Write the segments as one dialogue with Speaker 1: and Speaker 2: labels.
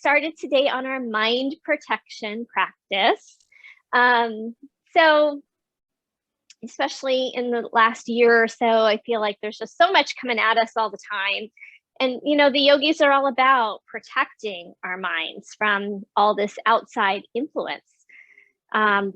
Speaker 1: started today on our mind protection practice. So especially in the last year or so, I feel like there's just so much coming at us all the time. And, you know, the yogis are all about protecting our minds from all this outside influence.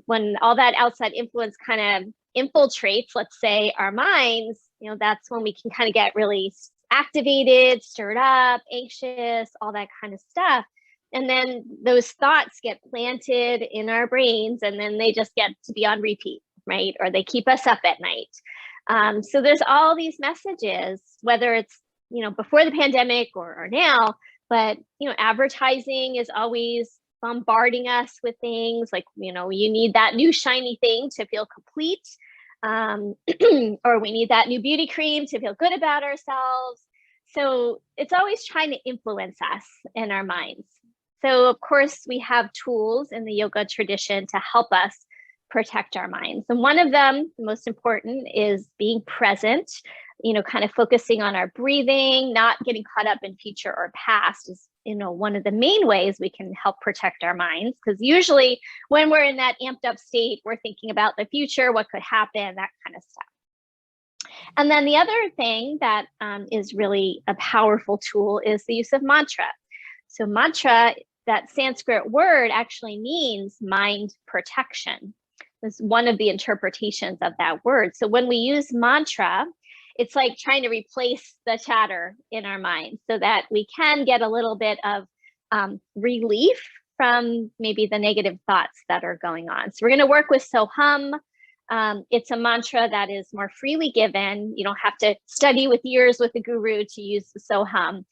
Speaker 1: When all that outside influence kind of infiltrates, let's say, our minds, you know, that's when we can kind of get really activated, stirred up, anxious, all that kind of stuff. And then those thoughts get planted in our brains, and then they just get to be on repeat, right? Or they keep us up at night. So there's all these messages, whether it's, you know, before the pandemic or now, but, you know, advertising is always bombarding us with things like, you know, you need that new shiny thing to feel complete. Or we need that new beauty cream to feel good about ourselves. So it's always trying to influence us in our minds. So of course we have tools in the yoga tradition to help us protect our minds. And one of them, the most important, is being present, you know, kind of focusing on our breathing, not getting caught up in future or past is, you know, one of the main ways we can help protect our minds. Because usually when we're in that amped up state, we're thinking about the future, what could happen, that kind of stuff. And then the other thing that is really a powerful tool is the use of mantra. So mantra, that Sanskrit word, actually means mind protection. That's one of the interpretations of that word. So when we use mantra, it's like trying to replace the chatter in our minds so that we can get a little bit of relief from maybe the negative thoughts that are going on. So we're going to work with Soham. It's a mantra that is more freely given. You don't have to study with years with a guru to use the Soham.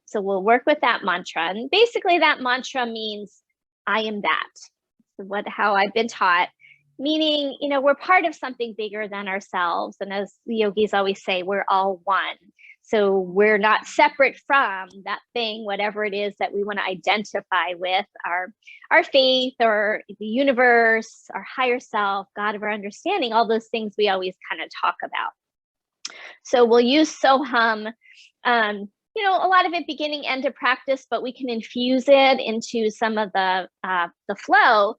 Speaker 1: So we'll work with that mantra. And basically that mantra means, I am that. So how I've been taught, meaning, you know, we're part of something bigger than ourselves. And as the yogis always say, we're all one. So we're not separate from that thing, whatever it is that we want to identify with, our faith or the universe, our higher self, God of our understanding, all those things we always kind of talk about. So we'll use Soham, you know, a lot of it beginning, end of practice, but we can infuse it into some of the flow.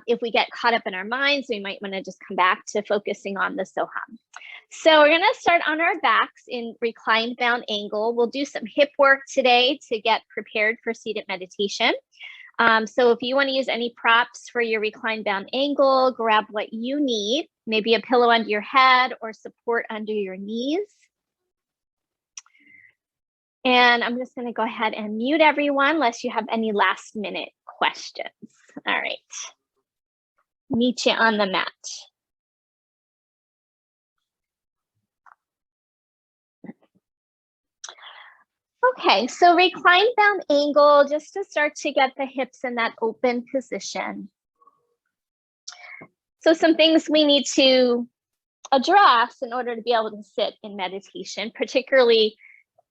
Speaker 1: If we get caught up in our minds, we might want to just come back to focusing on the Soham. So we're going to start on our backs in reclined bound angle. We'll do some hip work today to get prepared for seated meditation. So if you want to use any props for your reclined bound angle, grab what you need, maybe a pillow under your head or support under your knees. And I'm just going to go ahead and mute everyone unless you have any last minute questions. All right. Meet you on the mat. Okay, so reclined bound angle, just to start to get the hips in that open position. So some things we need to address in order to be able to sit in meditation, particularly,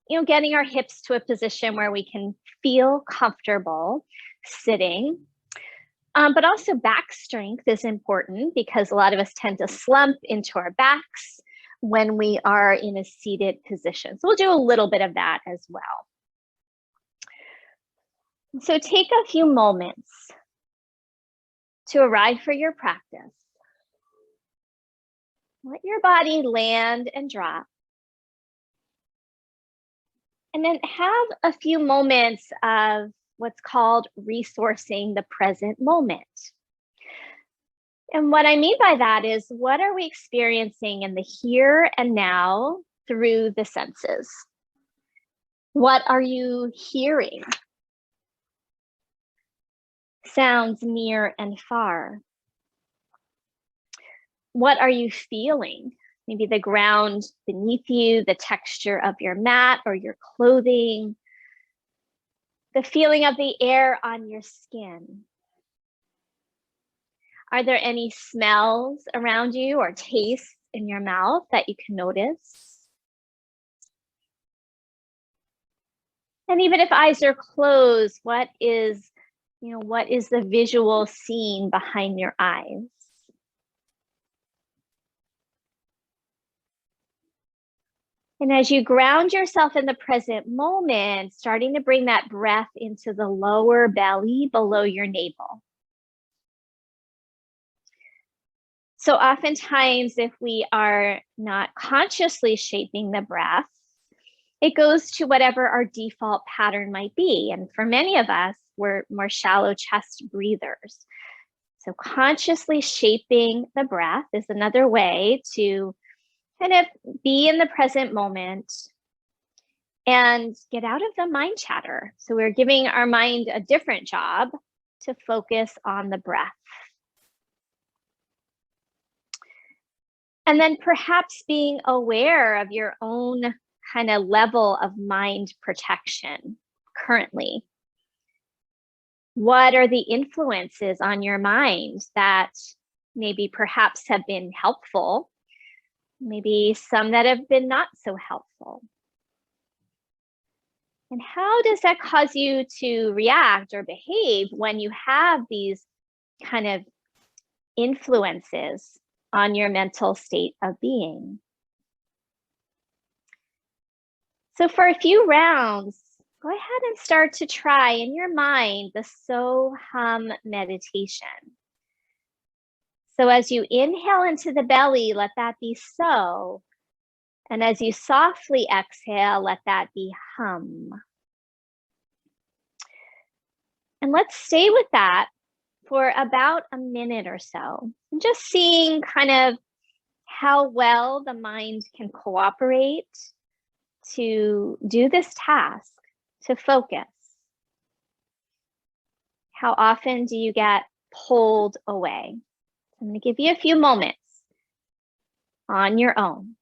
Speaker 1: you know, getting our hips to a position where we can feel comfortable sitting. But also back strength is important because a lot of us tend to slump into our backs when we are in a seated position. So we'll do a little bit of that as well. So take a few moments to arrive for your practice. Let your body land and drop. And then have a few moments of what's called resourcing the present moment. And what I mean by that is, what are we experiencing in the here and now through the senses? What are you hearing? Sounds near and far. What are you feeling? Maybe the ground beneath you, the texture of your mat or your clothing, the feeling of the air on your skin. Are there any smells around you or tastes in your mouth that you can notice? And even if eyes are closed, what is the visual scene behind your eyes? And as you ground yourself in the present moment, starting to bring that breath into the lower belly below your navel. So oftentimes, if we are not consciously shaping the breath, it goes to whatever our default pattern might be. And for many of us, we're more shallow chest breathers. So consciously shaping the breath is another way to kind of be in the present moment and get out of the mind chatter. So we're giving our mind a different job to focus on the breath. And then perhaps being aware of your own kind of level of mind protection currently. What are the influences on your mind that maybe perhaps have been helpful? Maybe some that have been not so helpful. And how does that cause you to react or behave when you have these kind of influences on your mental state of being? So for a few rounds, go ahead and start to try in your mind the So-Hum meditation. So as you inhale into the belly, let that be so. And as you softly exhale, let that be hum. And let's stay with that for about a minute or so. And just seeing kind of how well the mind can cooperate to do this task, to focus. How often do you get pulled away? I'm going to give you a few moments on your own.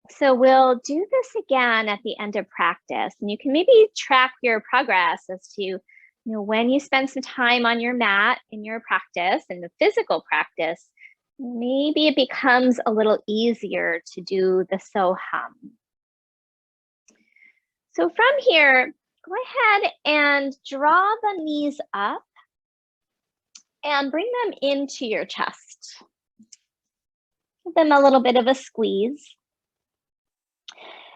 Speaker 1: So we'll do this again at the end of practice, and you can maybe track your progress as to, when you spend some time on your mat in your practice, in the physical practice, maybe it becomes a little easier to do the So-Hum. So from here, go ahead and draw the knees up and bring them into your chest. Give them a little bit of a squeeze.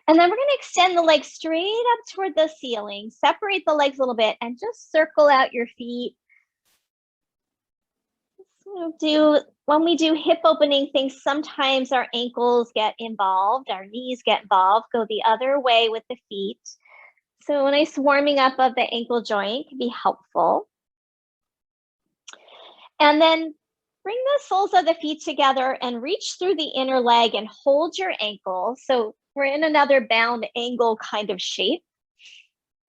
Speaker 1: And then we're going to extend the legs straight up toward the ceiling. Separate the legs a little bit and just circle out your feet. When we do hip opening things, sometimes our ankles get involved, our knees get involved. Go the other way with the feet. So a nice warming up of the ankle joint can be helpful. And then bring the soles of the feet together and reach through the inner leg and hold your ankle. So we're in another bound angle kind of shape.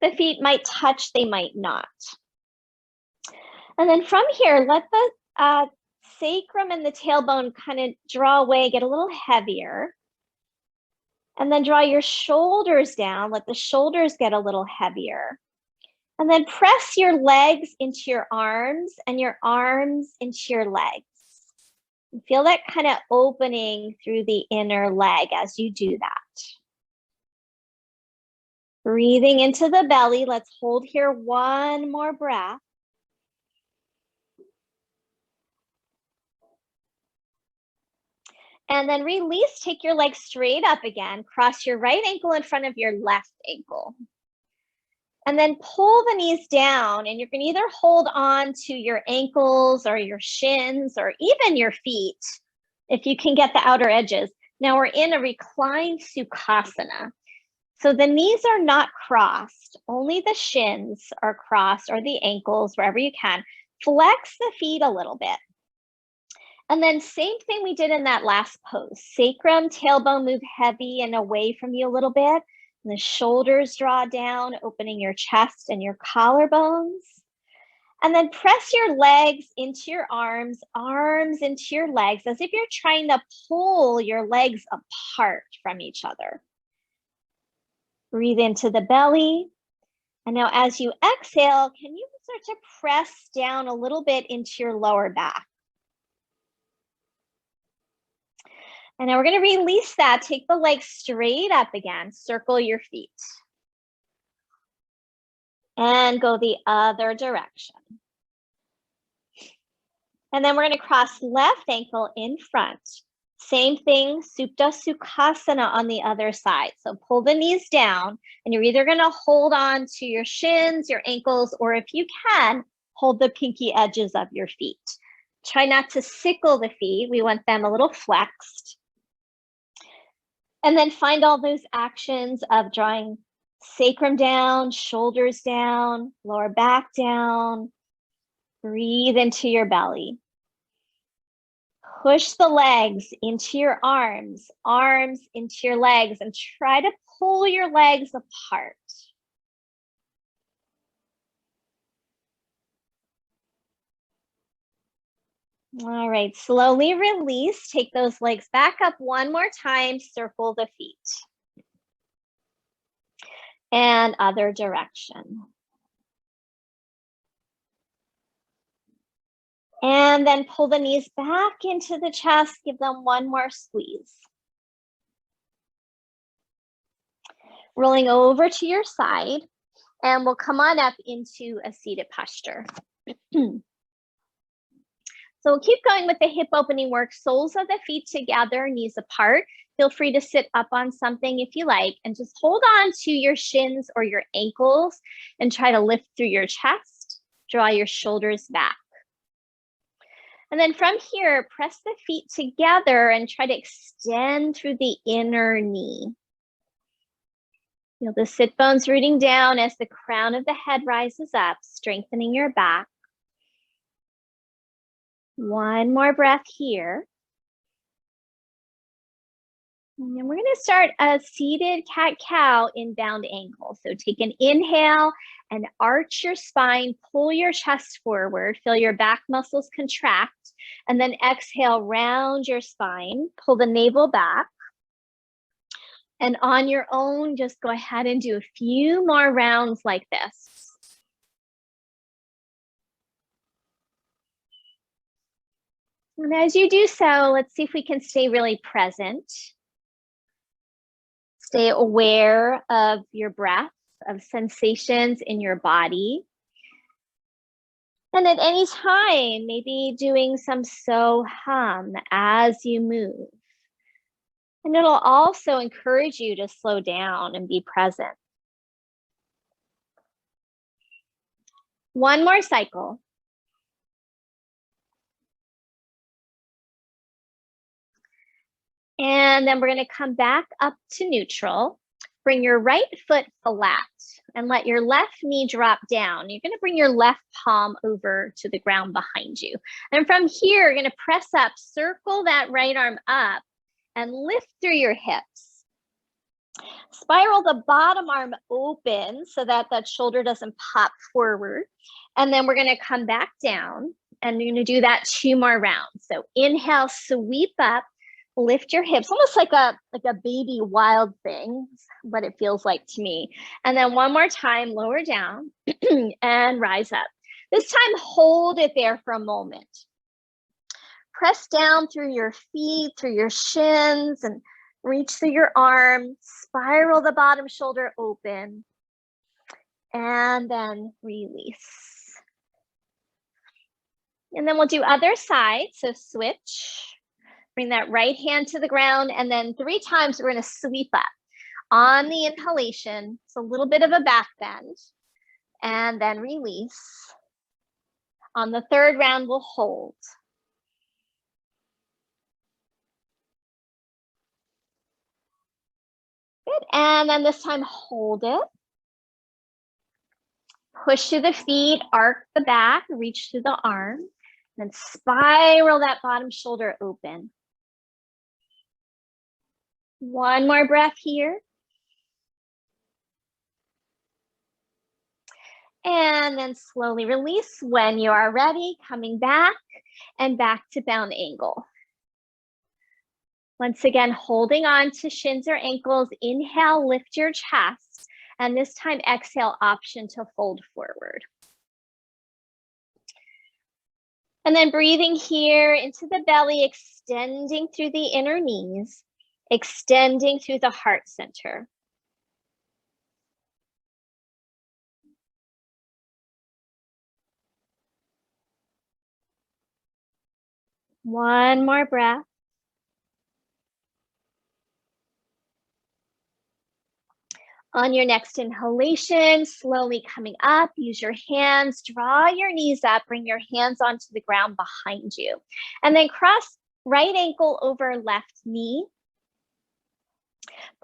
Speaker 1: The feet might touch, they might not. And then from here, let the sacrum and the tailbone kind of draw away, get a little heavier. And then draw your shoulders down, let the shoulders get a little heavier. And then press your legs into your arms and your arms into your legs. And feel that kind of opening through the inner leg as you do that. Breathing into the belly. Let's hold here one more breath. And then release, take your legs straight up again. Cross your right ankle in front of your left ankle. And then pull the knees down, and you can either hold on to your ankles or your shins or even your feet if you can get the outer edges. Now we're in a Recline Sukhasana. So the knees are not crossed, only the shins are crossed or the ankles, wherever you can. Flex the feet a little bit. And then same thing we did in that last pose. Sacrum, tailbone move heavy and away from you a little bit. And the shoulders draw down, opening your chest and your collarbones. And then press your legs into your arms, arms into your legs, as if you're trying to pull your legs apart from each other. Breathe into the belly. And now as you exhale, can you start to press down a little bit into your lower back? And now we're going to release that. Take the legs straight up again. Circle your feet. And go the other direction. And then we're going to cross left ankle in front. Same thing, Supta Sukhasana on the other side. So pull the knees down, and you're either going to hold on to your shins, your ankles, or if you can, hold the pinky edges of your feet. Try not to sickle the feet. We want them a little flexed. And then find all those actions of drawing sacrum down, shoulders down, lower back down. Breathe into your belly. Push the legs into your arms, arms into your legs, and try to pull your legs apart. All right, slowly release. Take those legs back up one more time. Circle the feet. And other direction. And then pull the knees back into the chest. Give them one more squeeze. Rolling over to your side. And we'll come on up into a seated posture. So we'll keep going with the hip opening work. Soles of the feet together, knees apart. Feel free to sit up on something if you like, and just hold on to your shins or your ankles and try to lift through your chest. Draw your shoulders back. And then from here, press the feet together and try to extend through the inner knee. Feel the sit bones rooting down as the crown of the head rises up, strengthening your back. One more breath here. And then we're going to start a seated cat-cow in bound angle. So take an inhale and arch your spine, pull your chest forward, feel your back muscles contract, and then exhale, round your spine, pull the navel back. And on your own, just go ahead and do a few more rounds like this. And as you do so, let's see if we can stay really present. Stay aware of your breath, of sensations in your body. And at any time, maybe doing some so hum as you move. And it'll also encourage you to slow down and be present. One more cycle. And then we're going to come back up to neutral. Bring your right foot flat and let your left knee drop down. You're going to bring your left palm over to the ground behind you. And from here, you're going to press up, circle that right arm up and lift through your hips. Spiral the bottom arm open so that that shoulder doesn't pop forward. And then we're going to come back down and you're going to do that 2 more rounds. So inhale, sweep up. Lift your hips, almost like a baby wild thing, what it feels like to me. And then one more time, lower down and rise up. This time, hold it there for a moment. Press down through your feet, through your shins, and reach through your arms. Spiral the bottom shoulder open. And then release. And then we'll do other side, so switch. Bring that right hand to the ground, and then 3 times we're going to sweep up. On the inhalation, it's a little bit of a back bend, and then release. On the 3rd round, we'll hold. Good, and then this time hold it. Push through the feet, arc the back, reach through the arm. Then spiral that bottom shoulder open. One more breath here. And then slowly release when you are ready, coming back and back to bound angle. Once again, holding on to shins or ankles. Inhale, lift your chest. And this time, exhale, option to fold forward. And then breathing here into the belly, extending through the inner knees, extending through the heart center. One more breath. On your next inhalation, slowly coming up, use your hands, draw your knees up, bring your hands onto the ground behind you. And then cross right ankle over left knee.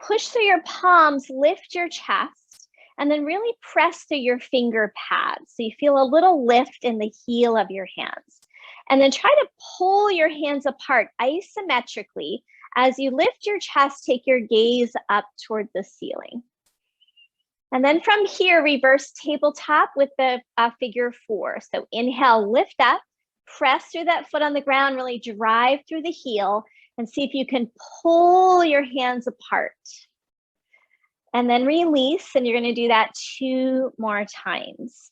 Speaker 1: Push through your palms, lift your chest, and then really press through your finger pads. So you feel a little lift in the heel of your hands. And then try to pull your hands apart isometrically. As you lift your chest, take your gaze up toward the ceiling. And then from here, reverse tabletop with the figure 4. So inhale, lift up, press through that foot on the ground, really drive through the heel and see if you can pull your hands apart. And then release, and you're going to do that 2 more times.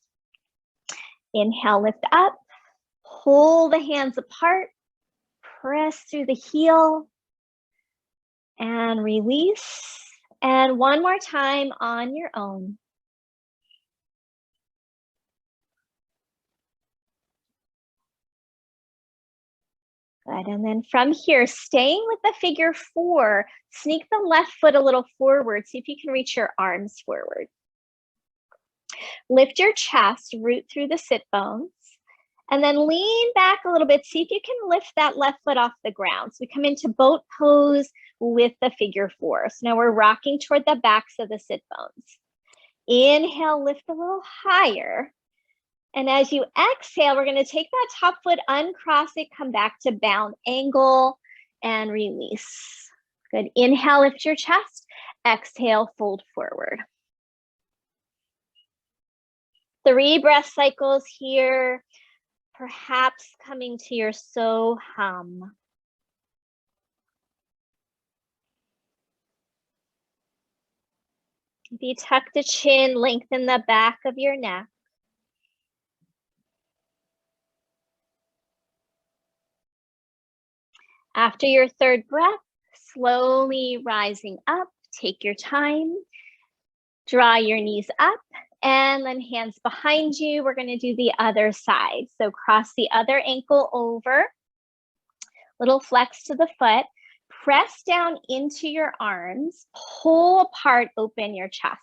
Speaker 1: Inhale, lift up, pull the hands apart, press through the heel, and release. And one more time on your own. Good, and then from here, staying with the figure 4, sneak the left foot a little forward. See if you can reach your arms forward. Lift your chest, root through the sit bones, and then lean back a little bit. See if you can lift that left foot off the ground. So we come into boat pose with the figure 4. So now we're rocking toward the backs of the sit bones. Inhale, lift a little higher. And as you exhale, we're going to take that top foot, uncross it, come back to bound angle and release. Good. Inhale, lift your chest. Exhale, fold forward. 3 breath cycles here. Perhaps coming to your so hum. Maybe tuck the chin, lengthen the back of your neck. After your 3rd breath, slowly rising up, take your time, draw your knees up, and then hands behind you. We're going to do the other side. So cross the other ankle over, little flex to the foot, press down into your arms, pull apart, open your chest.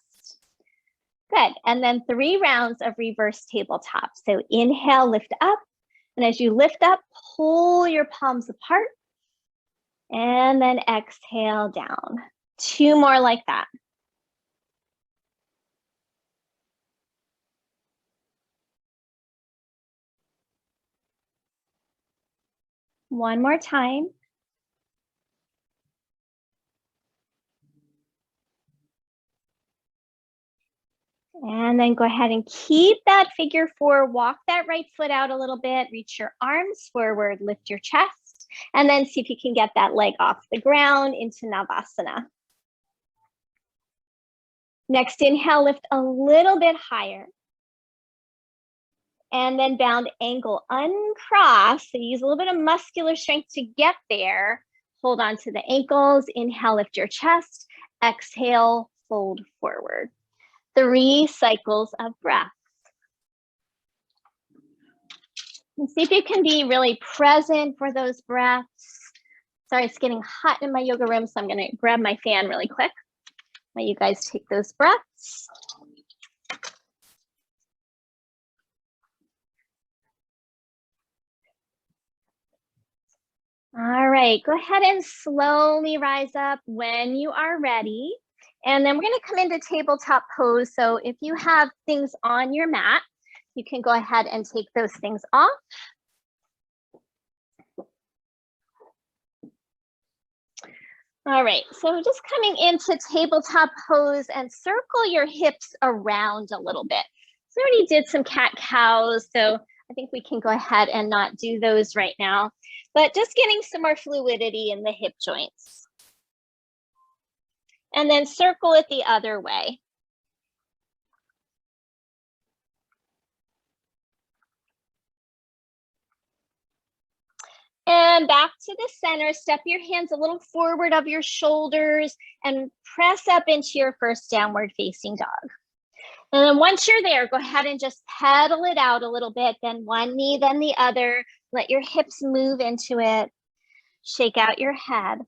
Speaker 1: Good, and then 3 rounds of reverse tabletop. So inhale, lift up, and as you lift up, pull your palms apart, and then exhale down. 2 more like that. One more time. And then go ahead and keep that figure 4. Walk that right foot out a little bit. Reach your arms forward, lift your chest, and then see if you can get that leg off the ground into Navasana. Next, inhale, lift a little bit higher. And then bound angle, uncross. So use a little bit of muscular strength to get there. Hold on to the ankles. Inhale, lift your chest. Exhale, fold forward. 3 cycles of breath. And see if you can be really present for those breaths. Sorry, it's getting hot in my yoga room, so I'm going to grab my fan really quick. Let you guys take those breaths. All right, go ahead and slowly rise up when you are ready. And then we're going to come into tabletop pose. So if you have things on your mat, you can go ahead and take those things off. All right, so just coming into tabletop pose and circle your hips around a little bit. So we already did some cat-cows, so I think we can go ahead and not do those right now, but just getting some more fluidity in the hip joints. And then circle it the other way. And back to the center, step your hands a little forward of your shoulders and press up into your first downward facing dog. And then once you're there, go ahead and just pedal it out a little bit, then one knee, then the other. Let your hips move into it. Shake out your head.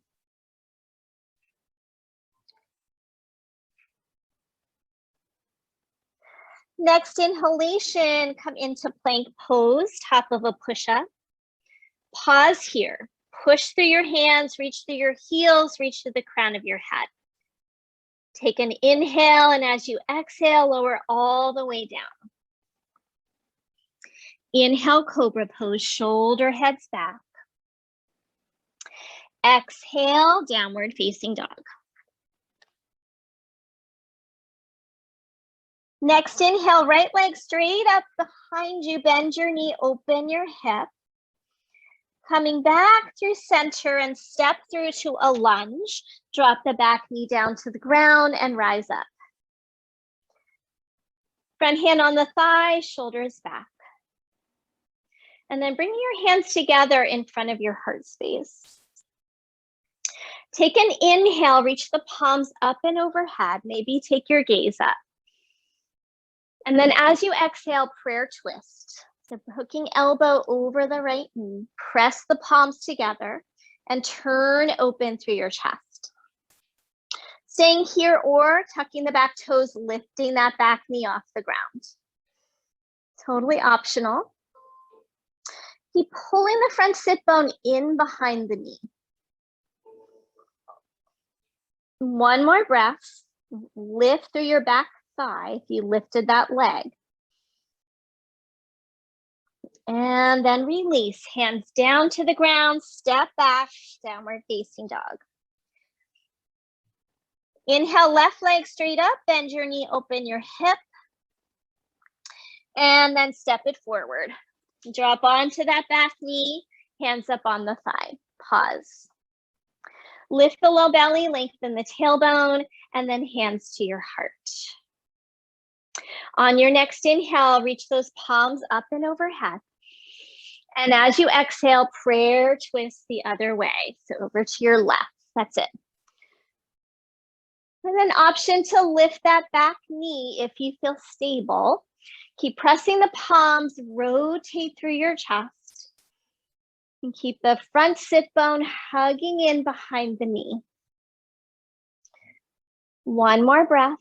Speaker 1: Next inhalation, come into plank pose, top of a push-up. Pause here. Push through your hands, reach through your heels, reach to the crown of your head. Take an inhale, and as you exhale, lower all the way down. Inhale, cobra pose, shoulder heads back. Exhale, downward facing dog. Next inhale, right leg straight up behind you, bend your knee, open your hip. Coming back through center and step through to a lunge. Drop the back knee down to the ground and rise up. Front hand on the thigh, shoulders back. And then bring your hands together in front of your heart space. Take an inhale, reach the palms up and overhead. Maybe take your gaze up. And then as you exhale, prayer twist. So hooking elbow over the right knee, press the palms together and turn open through your chest. Staying here or tucking the back toes, lifting that back knee off the ground. Totally optional. Keep pulling the front sit bone in behind the knee. One more breath. Lift through your back thigh if you lifted that leg. And then release, hands down to the ground, step back, downward facing dog. Inhale, left leg straight up, bend your knee, open your hip. And then step it forward. Drop onto that back knee, hands up on the thigh, pause. Lift the low belly, lengthen the tailbone, and then hands to your heart. On your next inhale, reach those palms up and overhead. And as you exhale, prayer twist the other way. So over to your left, that's it. And then option to lift that back knee if you feel stable. Keep pressing the palms, rotate through your chest. And keep the front sit bone hugging in behind the knee. One more breath.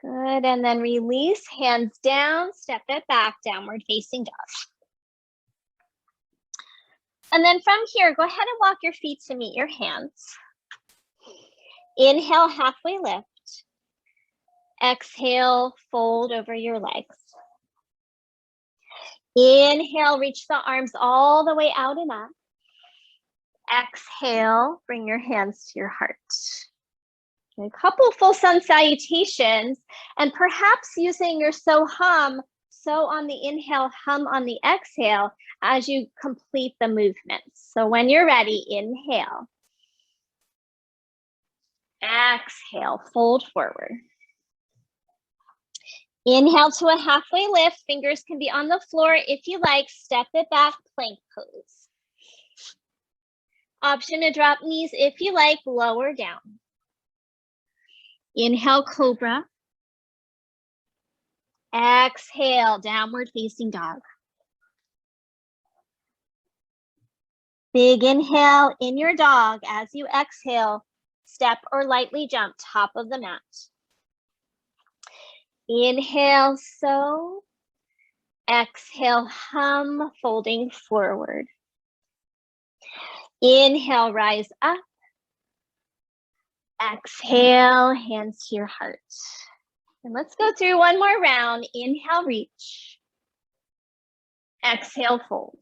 Speaker 1: Good, and then release, hands down, step it back, downward facing dog. And then from here, go ahead and walk your feet to meet your hands. Inhale, halfway lift. Exhale, fold over your legs. Inhale, reach the arms all the way out and up. Exhale, bring your hands to your heart. A couple full sun salutations, and perhaps using your so hum, so on the inhale, hum on the exhale as you complete the movements. So when you're ready, inhale. Exhale, fold forward. Inhale to a halfway lift. Fingers can be on the floor. If you like, step it back, plank pose. Option to drop knees if you like, lower down. Inhale, cobra. Exhale, downward facing dog. Big inhale in your dog. As you exhale, step or lightly jump top of the mat. Inhale, so. Exhale, hum, folding forward. Inhale, rise up. Exhale, hands to your heart. And let's go through one more round. Inhale, reach. Exhale, fold.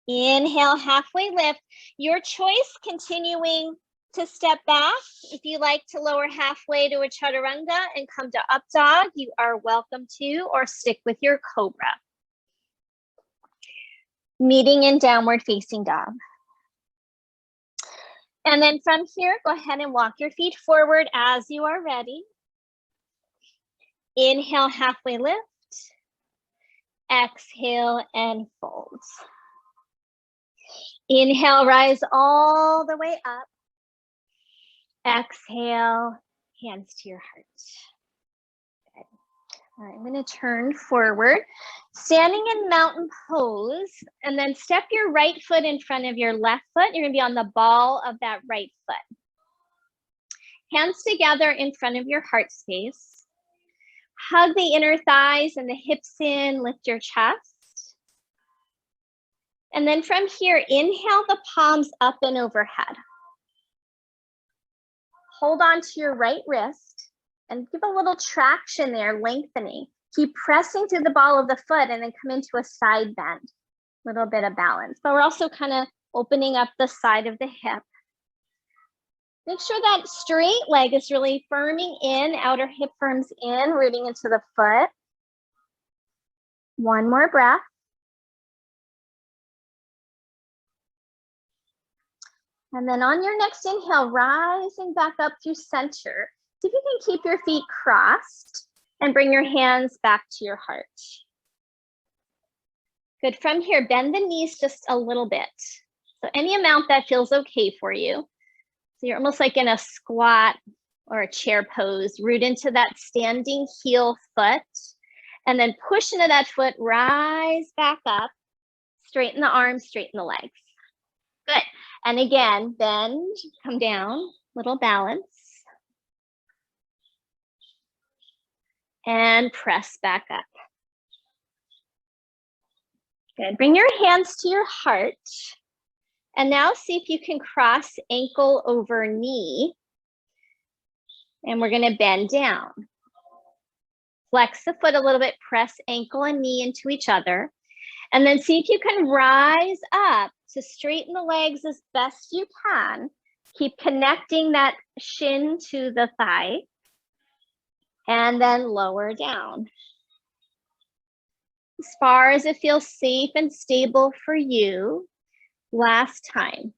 Speaker 1: Inhale, halfway lift. Your choice, continuing to step back. If you like to lower halfway to a chaturanga and come to up dog, you are welcome to, or stick with your cobra. Meeting in downward facing dog. And then from here, go ahead and walk your feet forward as you are ready. Inhale, halfway lift. Exhale and fold. Inhale, rise all the way up. Exhale, hands to your heart. Good. All right, I'm going to turn forward. Standing in mountain pose, and then step your right foot in front of your left foot. You're going to be on the ball of that right foot. Hands together in front of your heart space. Hug the inner thighs and the hips in, lift your chest. And then from here, inhale the palms up and overhead. Hold on to your right wrist and give a little traction there, lengthening. Keep pressing through the ball of the foot and then come into a side bend. A little bit of balance, but we're also kind of opening up the side of the hip. Make sure that straight leg is really firming in, outer hip firms in, rooting into the foot. One more breath. And then on your next inhale, rising back up through center. See if you can keep your feet crossed and bring your hands back to your heart. Good. From here, bend the knees just a little bit. So any amount that feels okay for you. So you're almost like in a squat or a chair pose. Root into that standing heel foot and then push into that foot, rise back up, straighten the arms, straighten the legs. Good. And again, bend, come down, little balance. And press back up. Good. Bring your hands to your heart. And now see if you can cross ankle over knee. And we're going to bend down. Flex the foot a little bit, press ankle and knee into each other. And then see if you can rise up to straighten the legs as best you can. Keep connecting that shin to the thigh. And then lower down. As far as it feels safe and stable for you. Last time.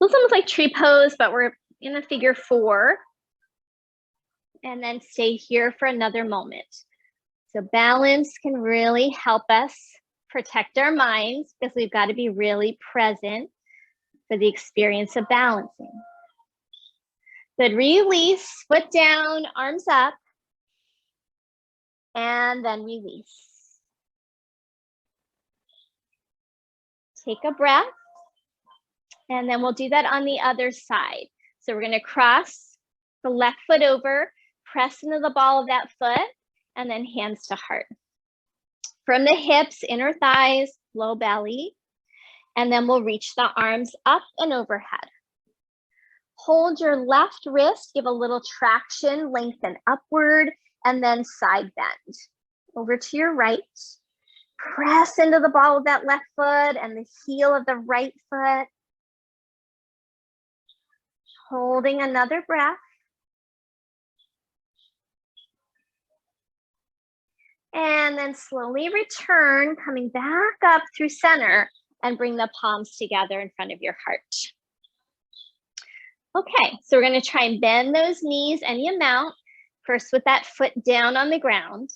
Speaker 1: Looks almost like tree pose, but we're in a figure 4. And then stay here for another moment. So balance can really help us protect our minds because we've got to be really present for the experience of balancing. Good, release, foot down, arms up, and then release. Take a breath, and then we'll do that on the other side. So we're going to cross the left foot over, press into the ball of that foot, and then hands to heart. From the hips, inner thighs, low belly, and then we'll reach the arms up and overhead. Hold your left wrist, give a little traction, lengthen upward, and then side bend. Over to your right. Press into the ball of that left foot and the heel of the right foot. Holding another breath. And then slowly return, coming back up through center and bring the palms together in front of your heart. Okay, so we're going to try and bend those knees any amount. First with that foot down on the ground.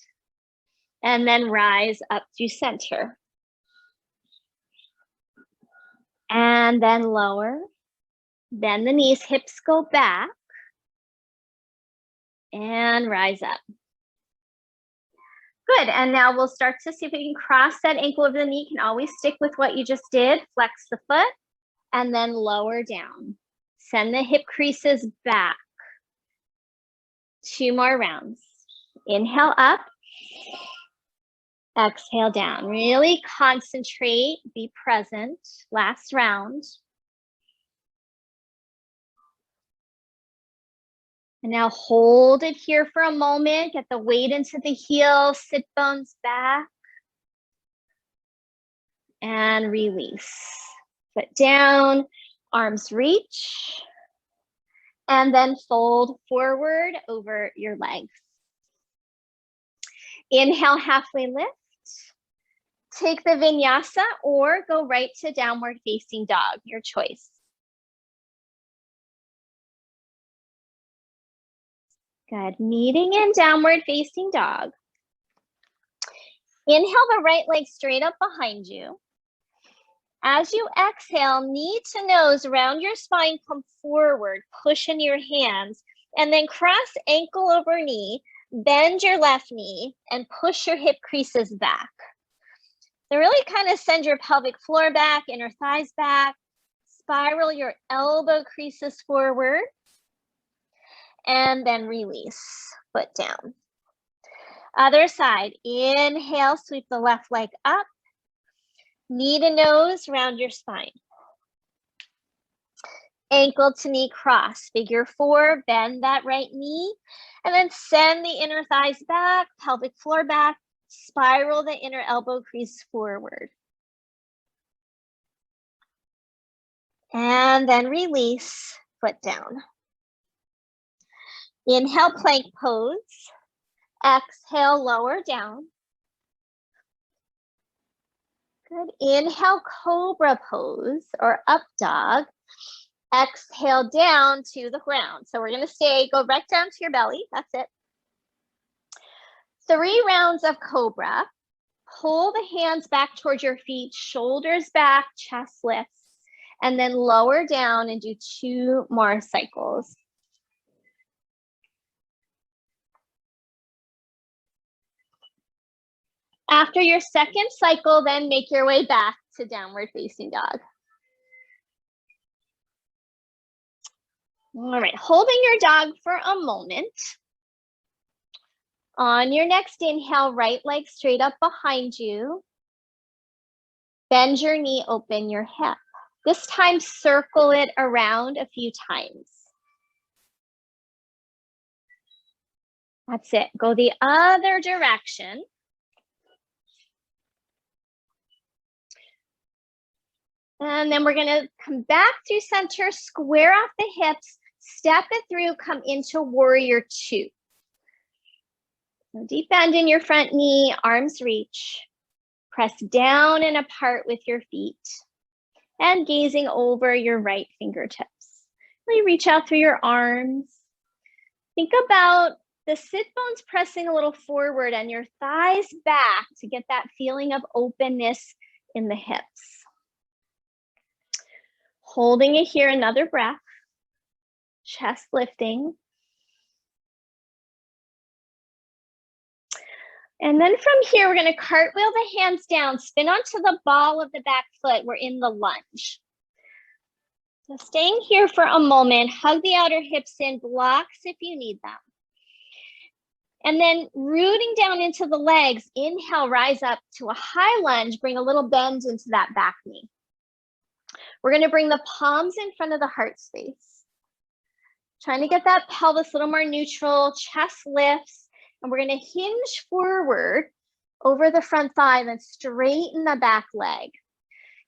Speaker 1: And then rise up through center. And then lower. Bend the knees, hips go back. And rise up. Good, and now we'll start to see if we can cross that ankle over the knee. You can always stick with what you just did. Flex the foot and then lower down. Send the hip creases back. 2 more rounds. Inhale up. Exhale down. Really concentrate, be present. Last round. And now hold it here for a moment. Get the weight into the heels, sit bones back. and release. Foot down, arms reach, and then fold forward over your legs. Inhale, halfway lift. Take the vinyasa or go right to downward facing dog, your choice. Good, meeting in downward facing dog. Inhale the right leg straight up behind you. As you exhale, knee to nose, round your spine, come forward, push in your hands, and then cross ankle over knee, bend your left knee, and push your hip creases back. So really kind of send your pelvic floor back, inner thighs back, spiral your elbow creases forward, and then release, foot down. Other side, inhale, sweep the left leg up, knee to nose, round your spine. Ankle to knee cross, figure four, bend that right knee, and then send the inner thighs back, pelvic floor back, spiral the inner elbow crease forward. And then release, foot down. Inhale, plank pose. Exhale, lower down. Good. Inhale, cobra pose or up dog. Exhale down to the ground. So we're going to go right down to your belly. That's it. 3 rounds of cobra. Pull the hands back towards your feet, shoulders back, chest lifts, and then lower down and do 2 more cycles. After your second cycle, then make your way back to downward facing dog. All right, holding your dog for a moment. On your next inhale, right leg straight up behind you. Bend your knee, open your hip. This time, circle it around a few times. That's it. Go the other direction. And then we're going to come back to center, square off the hips, step it through, come into warrior 2. So deep bend in your front knee, arms reach. Press down and apart with your feet and gazing over your right fingertips. Really reach out through your arms. Think about the sit bones pressing a little forward and your thighs back to get that feeling of openness in the hips. Holding it here, another breath, chest lifting. And then from here, we're going to cartwheel the hands down, spin onto the ball of the back foot. We're in the lunge. So staying here for a moment, hug the outer hips in, blocks if you need them. And then rooting down into the legs, inhale, rise up to a high lunge, bring a little bend into that back knee. We're going to bring the palms in front of the heart space. Trying to get that pelvis a little more neutral, chest lifts, and we're going to hinge forward over the front thigh, then straighten the back leg.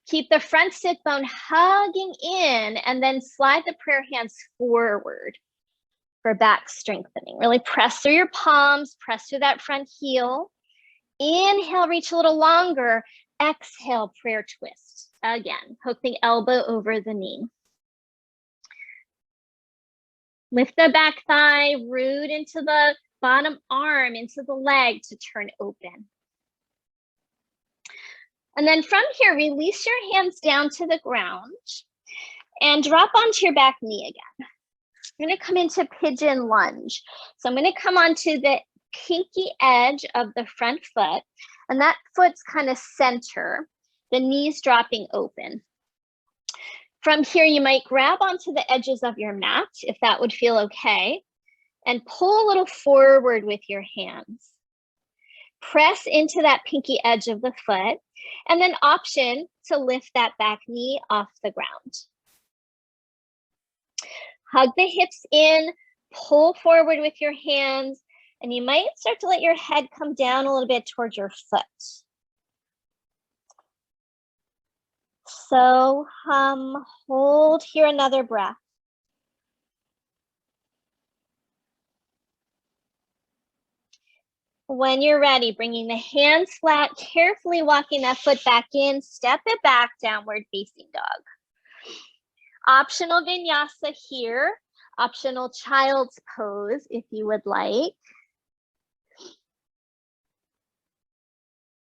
Speaker 1: Keep the front sit bone hugging in, and then slide the prayer hands forward for back strengthening. Really press through your palms, press through that front heel. Inhale, reach a little longer. Exhale, prayer twist. Again, hook the elbow over the knee. Lift the back thigh, root into the bottom arm, into the leg to turn open. And then from here, release your hands down to the ground and drop onto your back knee again. I'm going to come into Pigeon Lunge. So I'm going to come onto the pinky edge of the front foot, and that foot's kind of center, the knees dropping open. From here, you might grab onto the edges of your mat, if that would feel okay, and pull a little forward with your hands. Press into that pinky edge of the foot, and then option to lift that back knee off the ground. Hug the hips in, pull forward with your hands, and you might start to let your head come down a little bit towards your foot. So hold here another breath. When you're ready, bringing the hands flat, carefully walking that foot back in, step it back, downward facing dog. Optional vinyasa here, optional child's pose if you would like.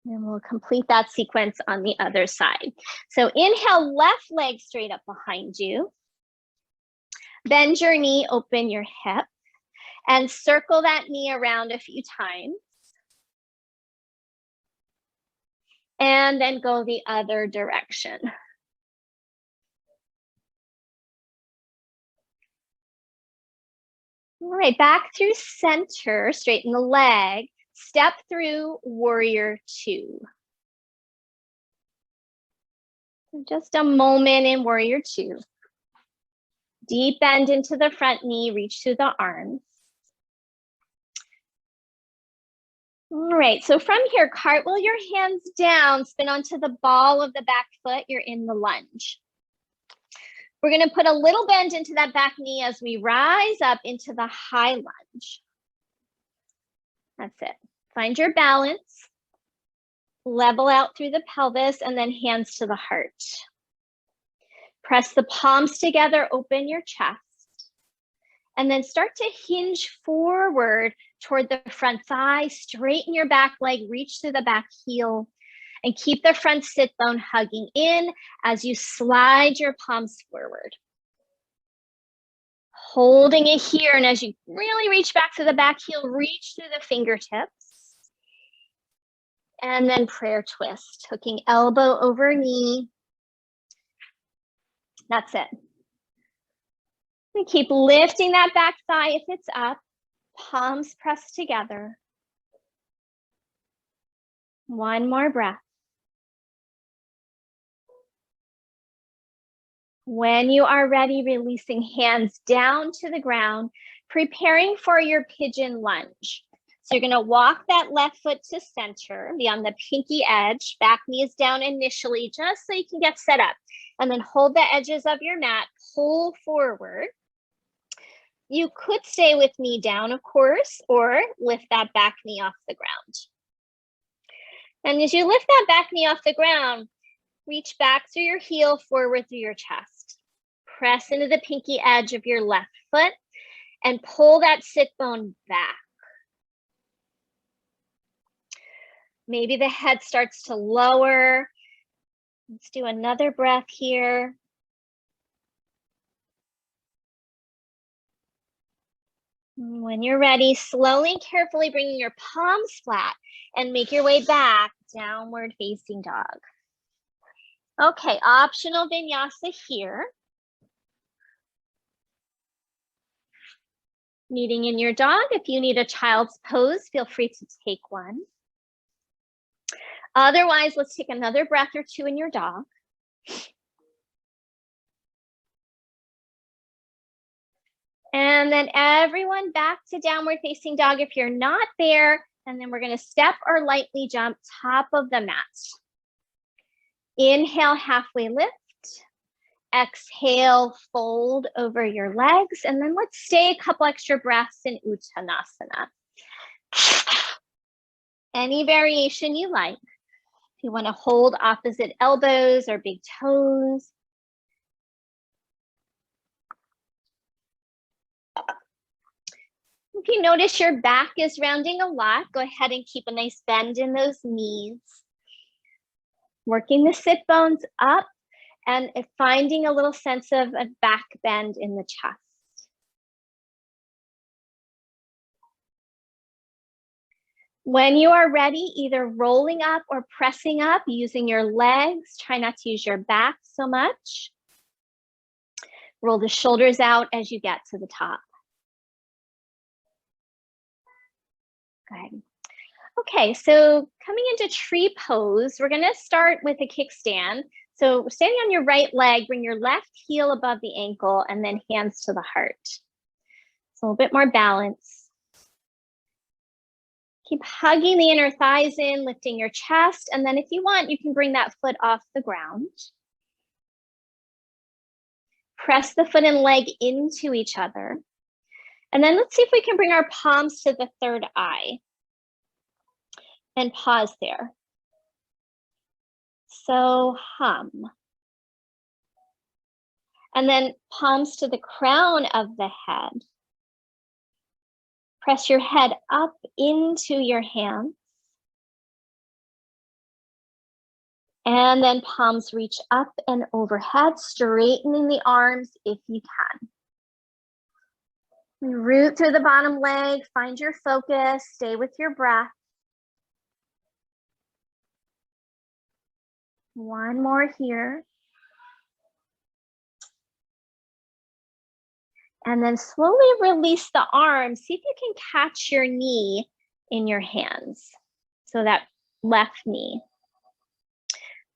Speaker 1: And we'll complete that sequence on the other side. So inhale, left leg straight up behind you. Bend your knee, open your hip, and circle that knee around a few times. And then go the other direction. All right, back through center, straighten the leg, step through warrior two. Just a moment in warrior two. Deep bend into the front knee, reach through the arms. All right, so from here, cartwheel your hands down, spin onto the ball of the back foot, you're in the lunge. We're gonna put a little bend into that back knee as we rise up into the high lunge. That's it. Find your balance, level out through the pelvis, and then hands to the heart. Press the palms together, open your chest, and then start to hinge forward toward the front thigh, straighten your back leg, reach through the back heel, and keep the front sit bone hugging in as you slide your palms forward. Holding it here, and as you really reach back to the back heel, reach through the fingertips. And then prayer twist, hooking elbow over knee. That's it. We keep lifting that back thigh if it's up, palms pressed together. One more breath. When you are ready, releasing hands down to the ground, preparing for your pigeon lunge. So you're gonna walk that left foot to center, be on the pinky edge, back knee is down initially, just so you can get set up. And then hold the edges of your mat, pull forward. You could stay with knee down, of course, or lift that back knee off the ground. And as you lift that back knee off the ground, reach back through your heel, forward through your chest. Press into the pinky edge of your left foot and pull that sit bone back. Maybe the head starts to lower. Let's do another breath here. When you're ready, slowly and carefully bringing your palms flat and make your way back, downward facing dog. Okay, optional vinyasa here. Meeting in your dog. If you need a child's pose, feel free to take one. Otherwise, let's take another breath or two in your dog. And then everyone back to downward facing dog if you're not there. And then we're going to step or lightly jump top of the mat. Inhale, halfway lift. Exhale, fold over your legs. And then let's stay a couple extra breaths in Uttanasana. Any variation you like. If you want to hold opposite elbows or big toes. If you notice your back is rounding a lot, go ahead and keep a nice bend in those knees. Working the sit bones up and finding a little sense of a back bend in the chest. When you are ready, either rolling up or pressing up using your legs. Try not to use your back so much. Roll the shoulders out as you get to the top. Good. Okay, so coming into tree pose, we're going to start with a kickstand. So standing on your right leg, bring your left heel above the ankle and then hands to the heart. So a little bit more balance. Keep hugging the inner thighs in, lifting your chest. And then if you want, you can bring that foot off the ground. Press the foot and leg into each other. And then let's see if we can bring our palms to the third eye and pause there. So hum. And then palms to the crown of the head. Press your head up into your hands. And then palms reach up and overhead, straightening the arms if you can. We root through the bottom leg, find your focus, stay with your breath. One more here. And then slowly release the arms. See if you can catch your knee in your hands. So that left knee.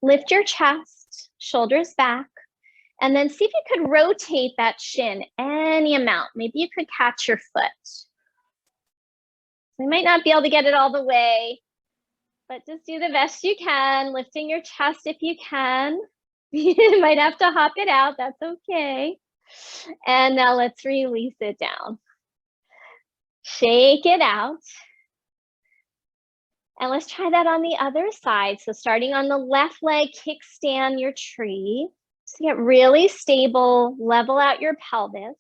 Speaker 1: Lift your chest, shoulders back, and then see if you could rotate that shin any amount. Maybe you could catch your foot. You might not be able to get it all the way, but just do the best you can, lifting your chest if you can. You might have to hop it out, that's okay. And now let's release it down. Shake it out. And let's try that on the other side. So starting on the left leg, kickstand your tree. So get really stable, level out your pelvis,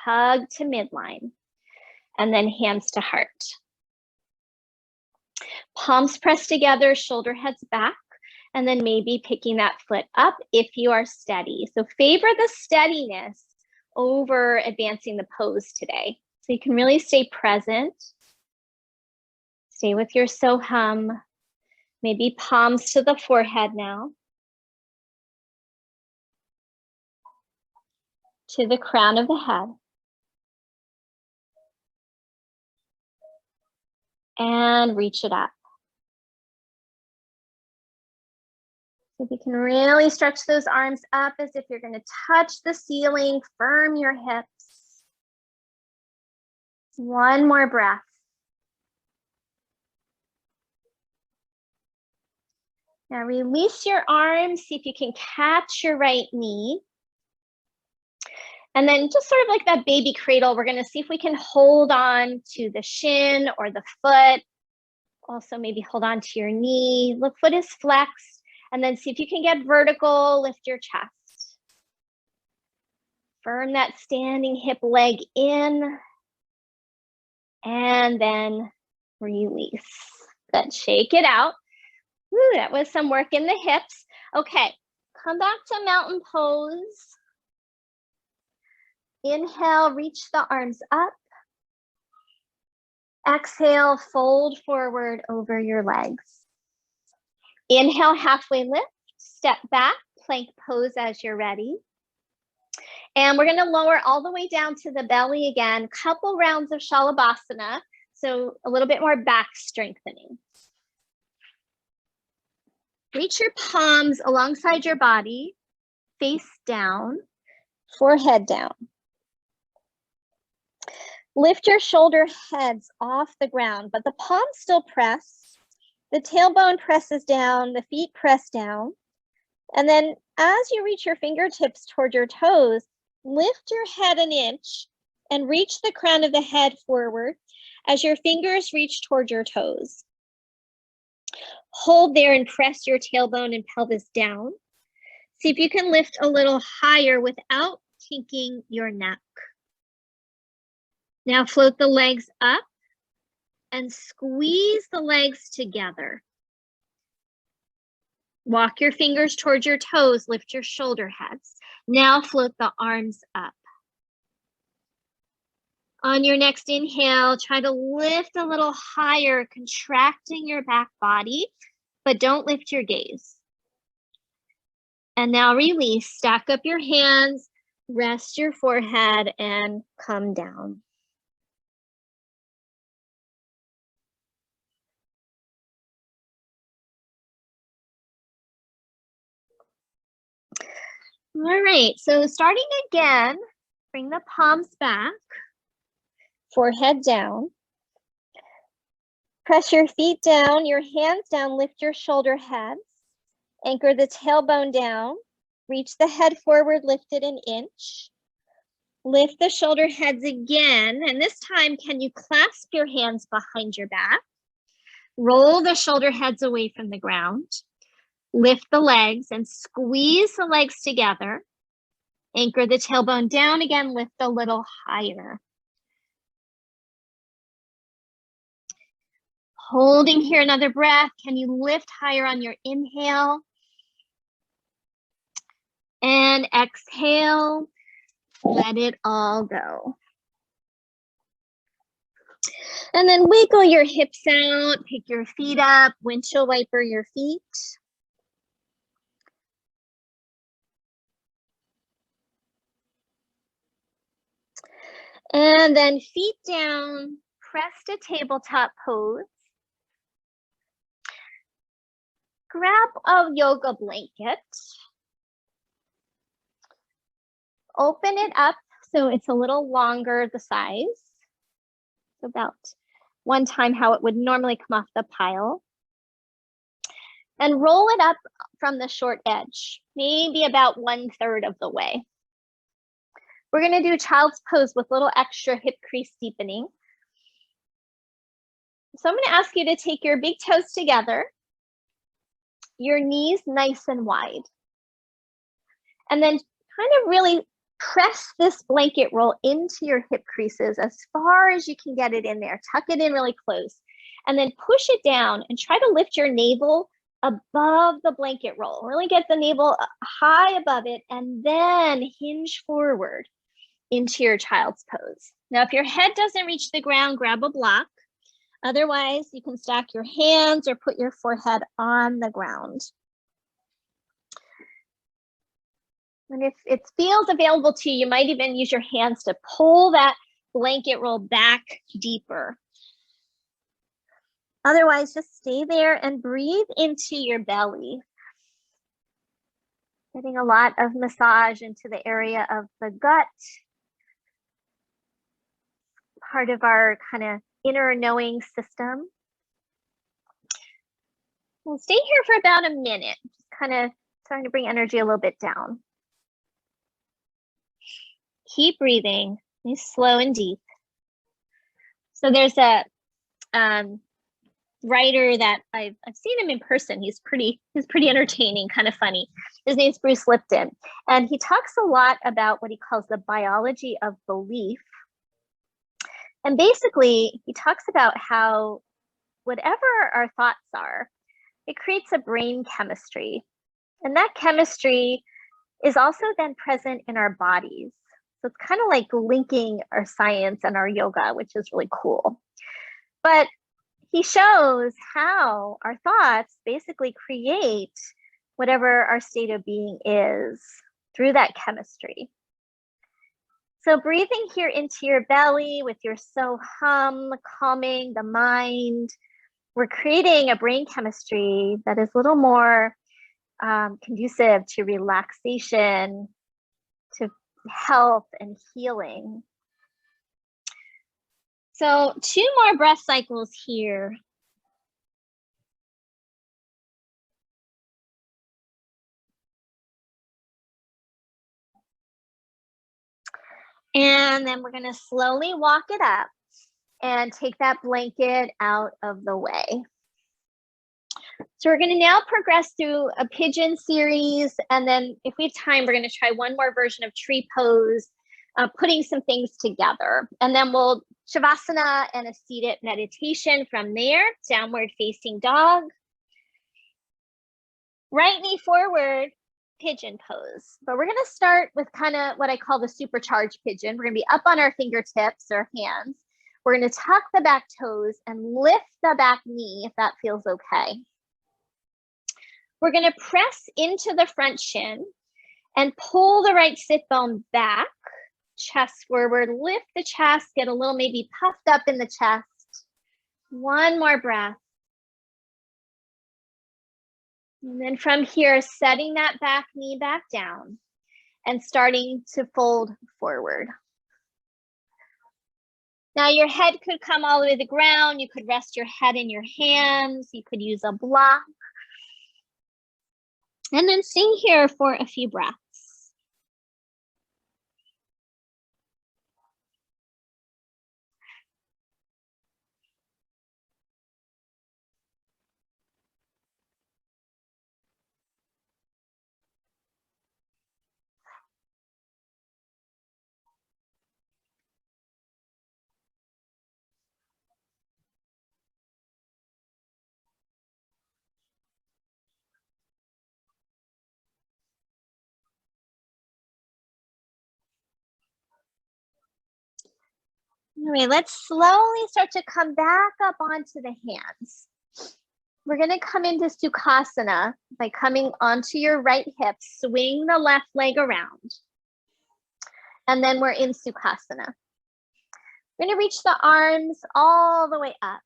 Speaker 1: hug to midline, and then hands to heart. Palms pressed together, shoulder heads back, and then maybe picking that foot up if you are steady. So favor the steadiness over advancing the pose today. So you can really stay present. Stay with your so hum. Maybe palms to the forehead now. To the crown of the head. And reach it up. So if you can really stretch those arms up as if you're going to touch the ceiling, firm your hips. One more breath. Now release your arms, see if you can catch your right knee. And then just sort of like that baby cradle, we're going to see if we can hold on to the shin or the foot. Also maybe hold on to your knee. The foot is flexed. And then see if you can get vertical, lift your chest. Firm that standing hip leg in. And then release. Good, shake it out. Woo, that was some work in the hips. Okay, come back to mountain pose. Inhale, reach the arms up. Exhale, fold forward over your legs. Inhale, halfway lift, step back, plank pose as you're ready. And we're gonna lower all the way down to the belly again, couple rounds of Shavasana, so a little bit more back strengthening. Reach your palms alongside your body, face down, forehead down. Lift your shoulder heads off the ground, but the palms still press. The tailbone presses down, the feet press down. And then as you reach your fingertips toward your toes, lift your head an inch and reach the crown of the head forward as your fingers reach toward your toes. Hold there and press your tailbone and pelvis down. See if you can lift a little higher without kinking your neck. Now float the legs up and squeeze the legs together. Walk your fingers towards your toes, lift your shoulder heads. Now float the arms up. On your next inhale, try to lift a little higher, contracting your back body, but don't lift your gaze. And now release, stack up your hands, rest your forehead, and come down. All right, so starting again, bring the palms back, forehead down. Press your feet down, your hands down, lift your shoulder heads. Anchor the tailbone down. Reach the head forward, lift it an inch. Lift the shoulder heads again, and this time, can you clasp your hands behind your back? Roll the shoulder heads away from the ground. Lift the legs and squeeze the legs together. Anchor the tailbone down again, lift a little higher. Holding here another breath. Can you lift higher on your inhale? And exhale. Let it all go. And then wiggle your hips out, pick your feet up, windshield wiper your feet. And then feet down, press to tabletop pose. Grab a yoga blanket. Open it up so it's a little longer the size. So about one time how it would normally come off the pile. And roll it up from the short edge, maybe about 1/3 of the way. We're going to do child's pose with little extra hip crease deepening. So I'm going to ask you to take your big toes together, your knees nice and wide, and then kind of really press this blanket roll into your hip creases as far as you can get it in there. Tuck it in really close, and then push it down and try to lift your navel above the blanket roll. Really get the navel high above it, and then hinge forward into your child's pose. Now, if your head doesn't reach the ground, grab a block. Otherwise, you can stack your hands or put your forehead on the ground. And if it feels available to you, you might even use your hands to pull that blanket roll back deeper. Otherwise, just stay there and breathe into your belly. Getting a lot of massage into the area of the gut. Part of our kind of inner knowing system. We'll stay here for about a minute, just kind of starting to bring energy a little bit down. Keep breathing, nice, slow and deep. So there's a writer that I've seen him in person. He's pretty entertaining, kind of funny. His name's Bruce Lipton, and he talks a lot about what he calls the biology of belief. And basically, he talks about how whatever our thoughts are, it creates a brain chemistry. And that chemistry is also then present in our bodies. So it's kind of like linking our science and our yoga, which is really cool. But he shows how our thoughts basically create whatever our state of being is through that chemistry. So breathing here into your belly with your so hum, calming the mind, we're creating a brain chemistry that is a little more conducive to relaxation, to health and healing. So 2 more breath cycles here. And then we're going to slowly walk it up and take that blanket out of the way. So we're going to now progress through a pigeon series. And then if we have time, we're going to try one more version of tree pose, putting some things together. And then we'll Shavasana and a seated meditation from there, downward facing dog. Right knee forward, pigeon pose. But we're going to start with kind of what I call the supercharged pigeon. We're going to be up on our fingertips or hands. We're going to tuck the back toes and lift the back knee if that feels okay. We're going to press into the front shin and pull the right sit bone back, chest forward, lift the chest, get a little maybe puffed up in the chest. One more breath. And then from here, setting that back knee back down and starting to fold forward. Now your head could come all the way to the ground. You could rest your head in your hands. You could use a block. And then stay here for a few breaths. All right, let's slowly start to come back up onto the hands. We're going to come into Sukhasana by coming onto your right hip, swing the left leg around. And then we're in Sukhasana. We're going to reach the arms all the way up.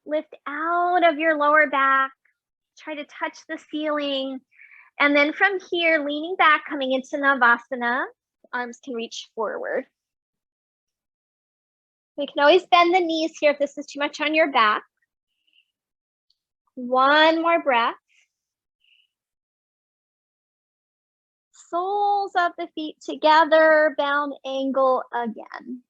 Speaker 1: Lift out of your lower back. Try to touch the ceiling. And then from here, leaning back, coming into Navasana, arms can reach forward. We can always bend the knees here if this is too much on your back. One more breath. Soles of the feet together, bound angle again.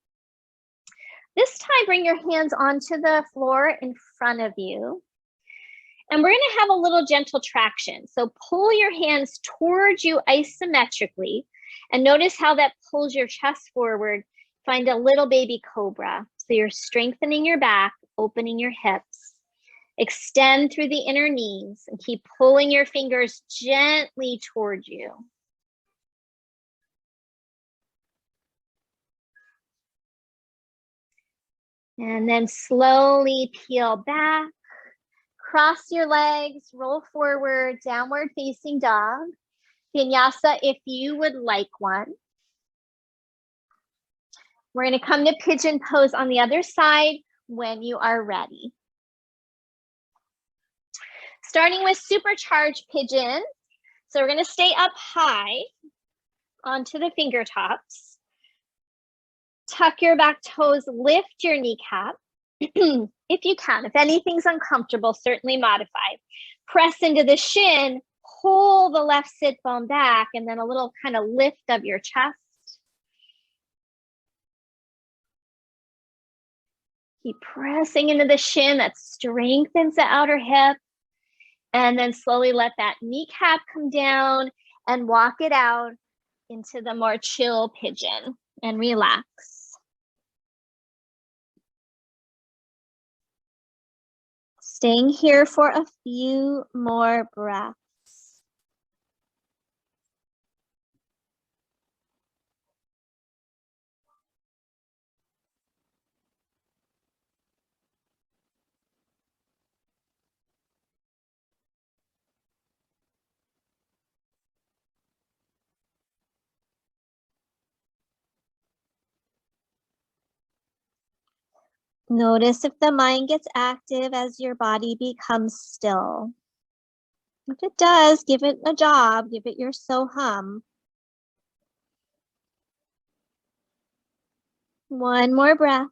Speaker 1: This time, bring your hands onto the floor in front of you. And we're going to have a little gentle traction. So pull your hands towards you isometrically. And notice how that pulls your chest forward. Find a little baby cobra. So you're strengthening your back, opening your hips. Extend through the inner knees and keep pulling your fingers gently towards you. And then slowly peel back, cross your legs, roll forward, downward facing dog. Vinyasa if you would like one. We're going to come to Pigeon Pose on the other side when you are ready. Starting with supercharged pigeon. So we're going to stay up high onto the finger tops. Tuck your back toes, lift your kneecap. If you can, if anything's uncomfortable, certainly modify. Press into the shin, pull the left sit bone back, and then a little kind of lift of your chest. Keep pressing into the shin, that strengthens the outer hip. And then slowly let that kneecap come down and walk it out into the more chill pigeon and relax. Staying here for a few more breaths. Notice if the mind gets active as your body becomes still. If it does, give it a job, give it your so-hum. One more breath.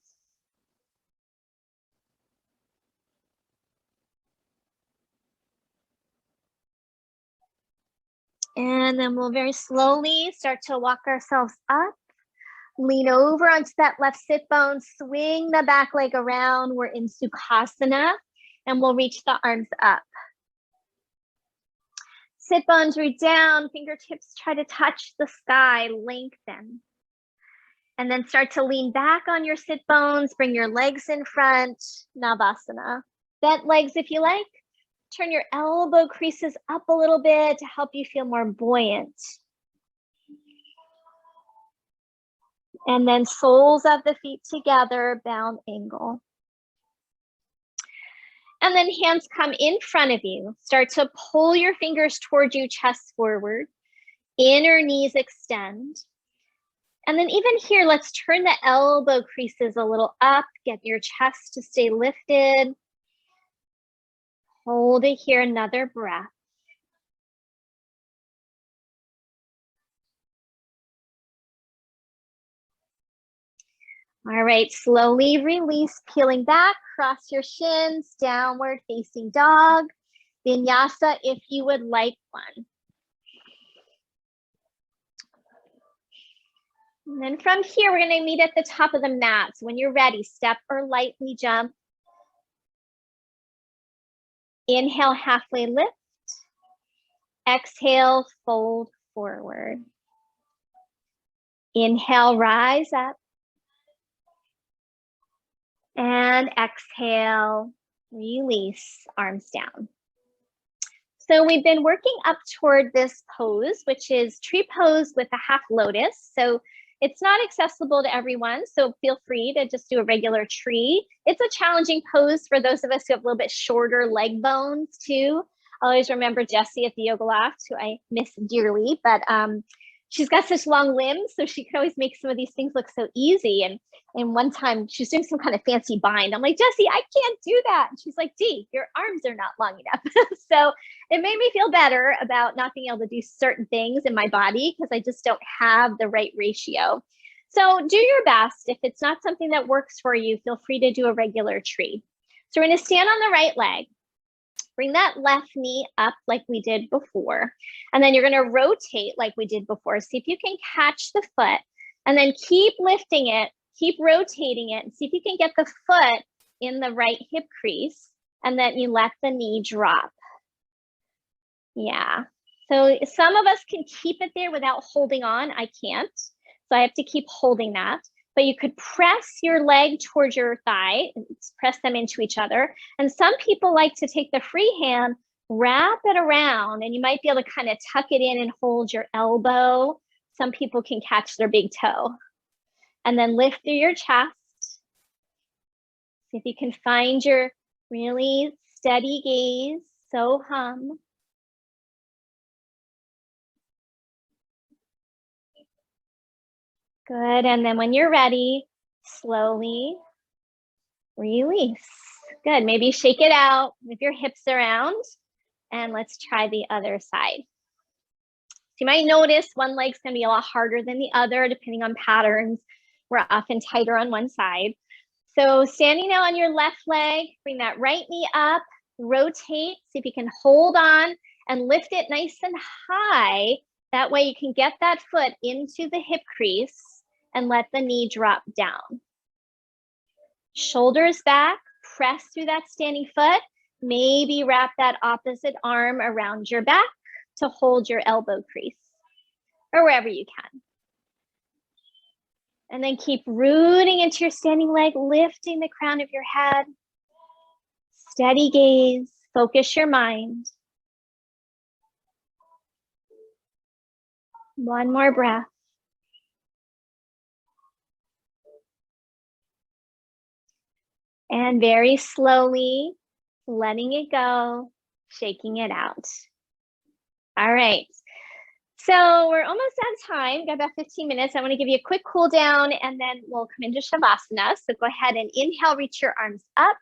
Speaker 1: And then we'll very slowly start to walk ourselves up. Lean over onto that left sit bone, swing the back leg around. We're in Sukhasana, and we'll reach the arms up. Sit bones root down, fingertips try to touch the sky, lengthen. And then start to lean back on your sit bones, bring your legs in front, Navasana. Bent legs if you like. Turn your elbow creases up a little bit to help you feel more buoyant. And then soles of the feet together, bound angle. And then hands come in front of you. Start to pull your fingers towards you, chest forward. Inner knees extend. And then even here, let's turn the elbow creases a little up. Get your chest to stay lifted. Hold it here, another breath. All right, slowly release, peeling back, cross your shins, downward facing dog. Vinyasa if you would like one. And then from here, we're going to meet at the top of the mat. So when you're ready, step or lightly jump. Inhale, halfway lift. Exhale, fold forward. Inhale, rise up. And exhale, release, arms down. So we've been working up toward this pose, which is tree pose with a half lotus. So it's not accessible to everyone, so feel free to just do a regular tree. It's a challenging pose for those of us who have a little bit shorter leg bones too. I always remember Jessie at the Yoga Loft, who I miss dearly, but she's got such long limbs, so she could always make some of these things look so easy. And one time she was doing some kind of fancy bind. I'm like, Jessie, I can't do that. And she's like, Dee, your arms are not long enough. So it made me feel better about not being able to do certain things in my body because I just don't have the right ratio. So do your best. If it's not something that works for you, feel free to do a regular tree. So we're going to stand on the right leg. Bring that left knee up like we did before. And then you're going to rotate like we did before. See if you can catch the foot and then keep lifting it, keep rotating it, and see if you can get the foot in the right hip crease. And then you let the knee drop. Yeah. So some of us can keep it there without holding on. I can't. So I have to keep holding that. But you could press your leg towards your thigh, press them into each other. And some people like to take the free hand, wrap it around, and you might be able to kind of tuck it in and hold your elbow. Some people can catch their big toe. And then lift through your chest. See if you can find your really steady gaze. So hum. Good, and then when you're ready, slowly release. Good, maybe shake it out, move your hips around, and let's try the other side. So you might notice one leg's gonna be a lot harder than the other, depending on patterns. We're often tighter on one side. So standing now on your left leg, bring that right knee up, rotate, see if you can hold on and lift it nice and high. That way you can get that foot into the hip crease and let the knee drop down. Shoulders back, press through that standing foot. Maybe wrap that opposite arm around your back to hold your elbow crease or wherever you can. And then keep rooting into your standing leg, lifting the crown of your head. Steady gaze, focus your mind. One more breath. And very slowly, letting it go, shaking it out. All right. So we're almost out of time, got about 15 minutes. I want to give you a quick cool down and then we'll come into Shavasana. So go ahead and inhale, reach your arms up.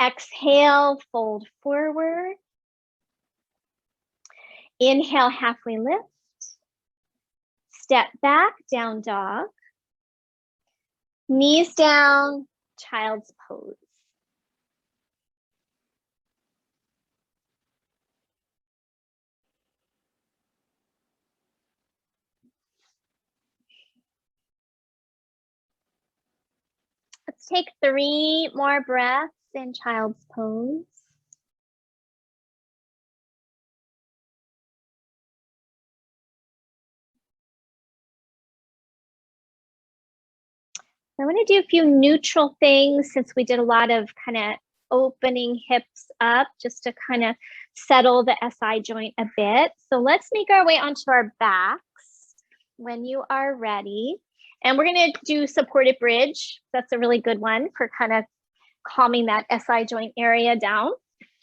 Speaker 1: Exhale, fold forward. Inhale, halfway lift. Step back, down dog. Knees down, child's pose. Let's take 3 more breaths in child's pose. I want to do a few neutral things since we did a lot of kind of opening hips up just to kind of settle the SI joint a bit. So let's make our way onto our backs when you are ready. And we're going to do supported bridge. That's a really good one for kind of calming that SI joint area down.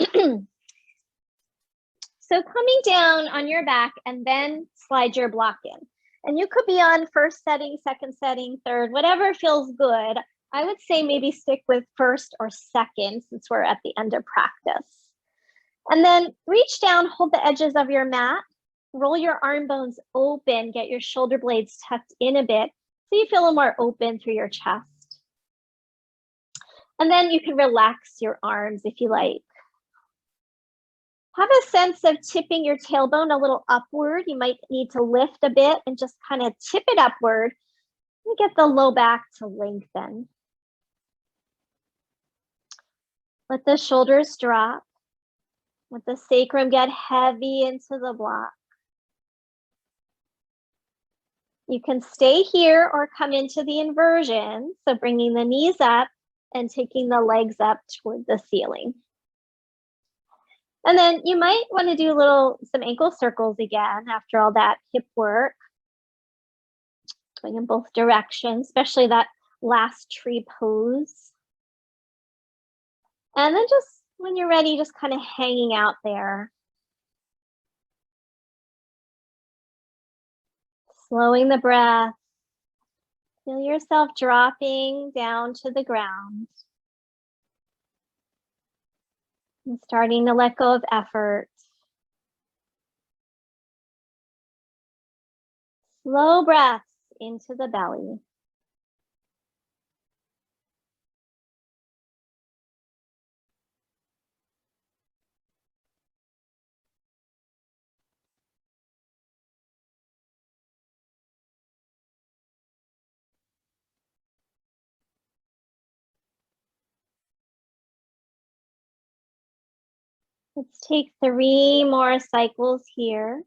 Speaker 1: So coming down on your back and then slide your block in. And you could be on first setting, second setting, third, whatever feels good. I would say maybe stick with first or second since we're at the end of practice. And then reach down, hold the edges of your mat, roll your arm bones open, get your shoulder blades tucked in a bit so you feel a little more open through your chest. And then you can relax your arms if you like. Have a sense of tipping your tailbone a little upward. You might need to lift a bit and just kind of tip it upward and get the low back to lengthen. Let the shoulders drop. Let the sacrum get heavy into the block. You can stay here or come into the inversion. So bringing the knees up and taking the legs up toward the ceiling. And then you might want to do some ankle circles again after all that hip work. Going in both directions, especially that last tree pose. And then just when you're ready, just kind of hanging out there. Slowing the breath. Feel yourself dropping down to the ground. And starting to let go of effort. Slow breaths into the belly. Let's take 3 more cycles here.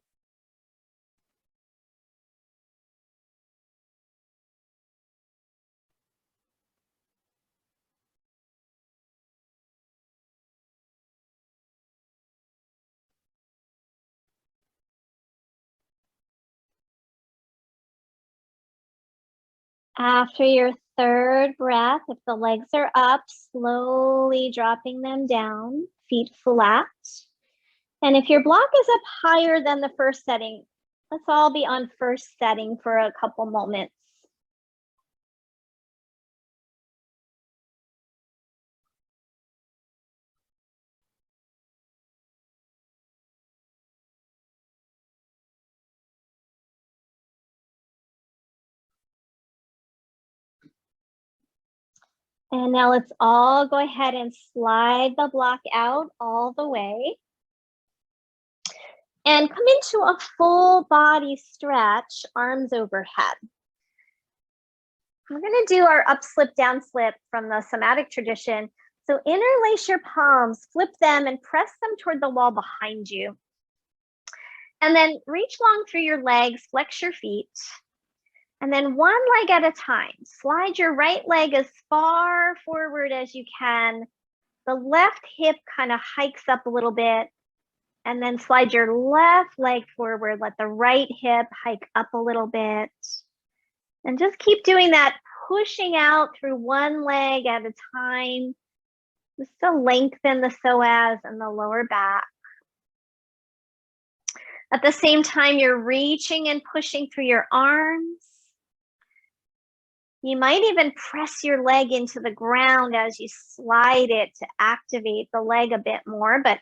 Speaker 1: After your 3rd breath, if the legs are up, slowly dropping them down, feet flat. And if your block is up higher than the first setting, let's all be on first setting for a couple moments. And now let's all go ahead and slide the block out all the way. And come into a full body stretch, arms overhead. We're going to do our up slip, down slip from the somatic tradition. So interlace your palms, flip them, and press them toward the wall behind you. And then reach long through your legs, flex your feet. And then one leg at a time. Slide your right leg as far forward as you can. The left hip kind of hikes up a little bit. And then slide your left leg forward. Let the right hip hike up a little bit. And just keep doing that, pushing out through one leg at a time. Just to lengthen the psoas and the lower back. At the same time, you're reaching and pushing through your arms. You might even press your leg into the ground as you slide it to activate the leg a bit more. But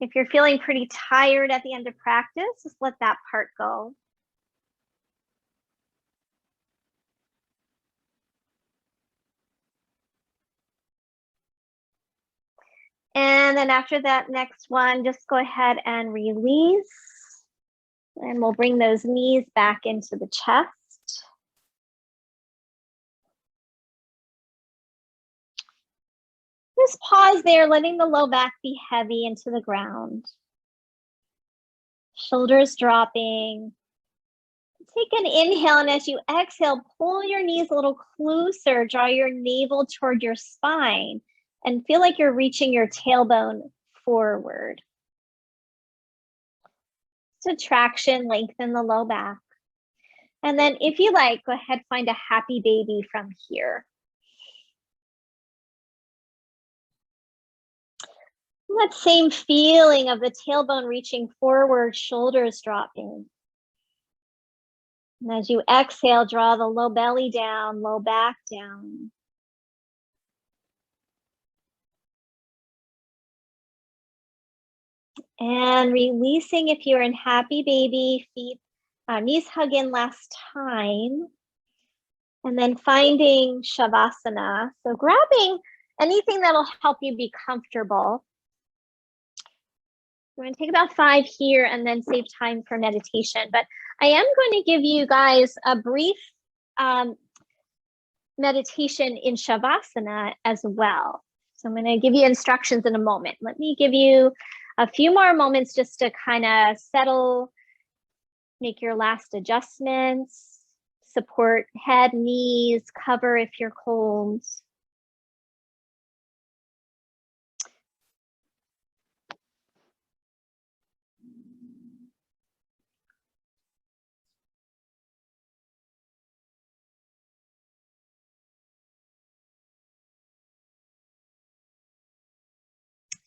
Speaker 1: if you're feeling pretty tired at the end of practice, just let that part go. And then after that next one, just go ahead and release. And we'll bring those knees back into the chest. Just pause there, letting the low back be heavy into the ground. Shoulders dropping. Take an inhale, and as you exhale, pull your knees a little closer. Draw your navel toward your spine and feel like you're reaching your tailbone forward. So traction, lengthen the low back. And then if you like, go ahead, find a happy baby from here. That same feeling of the tailbone reaching forward, shoulders dropping. And as you exhale, draw the low belly down, low back down. And releasing if you're in happy baby, feet, knees hug in last time. And then finding Shavasana. So grabbing anything that'll help you be comfortable. We're going to take about 5 here and then save time for meditation. But I am going to give you guys a brief meditation in Shavasana as well. So I'm going to give you instructions in a moment. Let me give you a few more moments just to kind of settle, make your last adjustments, support head, knees, cover if you're cold.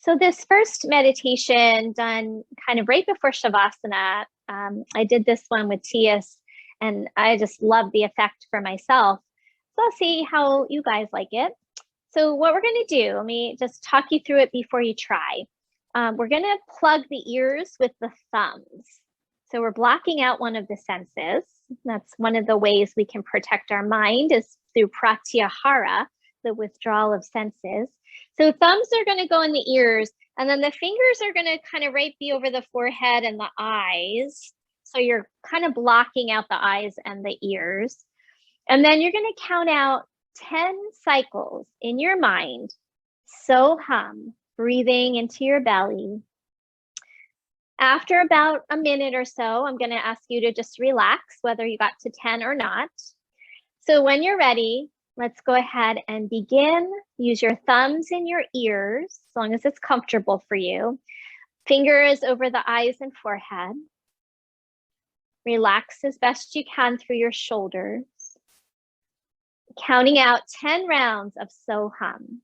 Speaker 1: So this first meditation done kind of right before Shavasana, I did this one with Tias and I just love the effect for myself. So I'll see how you guys like it. So what we're going to do, let me just talk you through it before you try. We're going to plug the ears with the thumbs. So we're blocking out one of the senses. That's one of the ways we can protect our mind is through Practiyahara, the withdrawal of senses. So thumbs are going to go in the ears, and then the fingers are going to kind of right be over the forehead and the eyes. So you're kind of blocking out the eyes and the ears. And then you're going to count out 10 cycles in your mind. So hum, breathing into your belly. After about a minute or so, I'm going to ask you to just relax, whether you got to 10 or not. So when you're ready, let's go ahead and begin. Use your thumbs in your ears, as long as it's comfortable for you. Fingers over the eyes and forehead. Relax as best you can through your shoulders. Counting out 10 rounds of So Hum.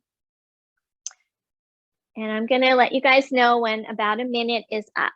Speaker 1: And I'm going to let you guys know when about a minute is up.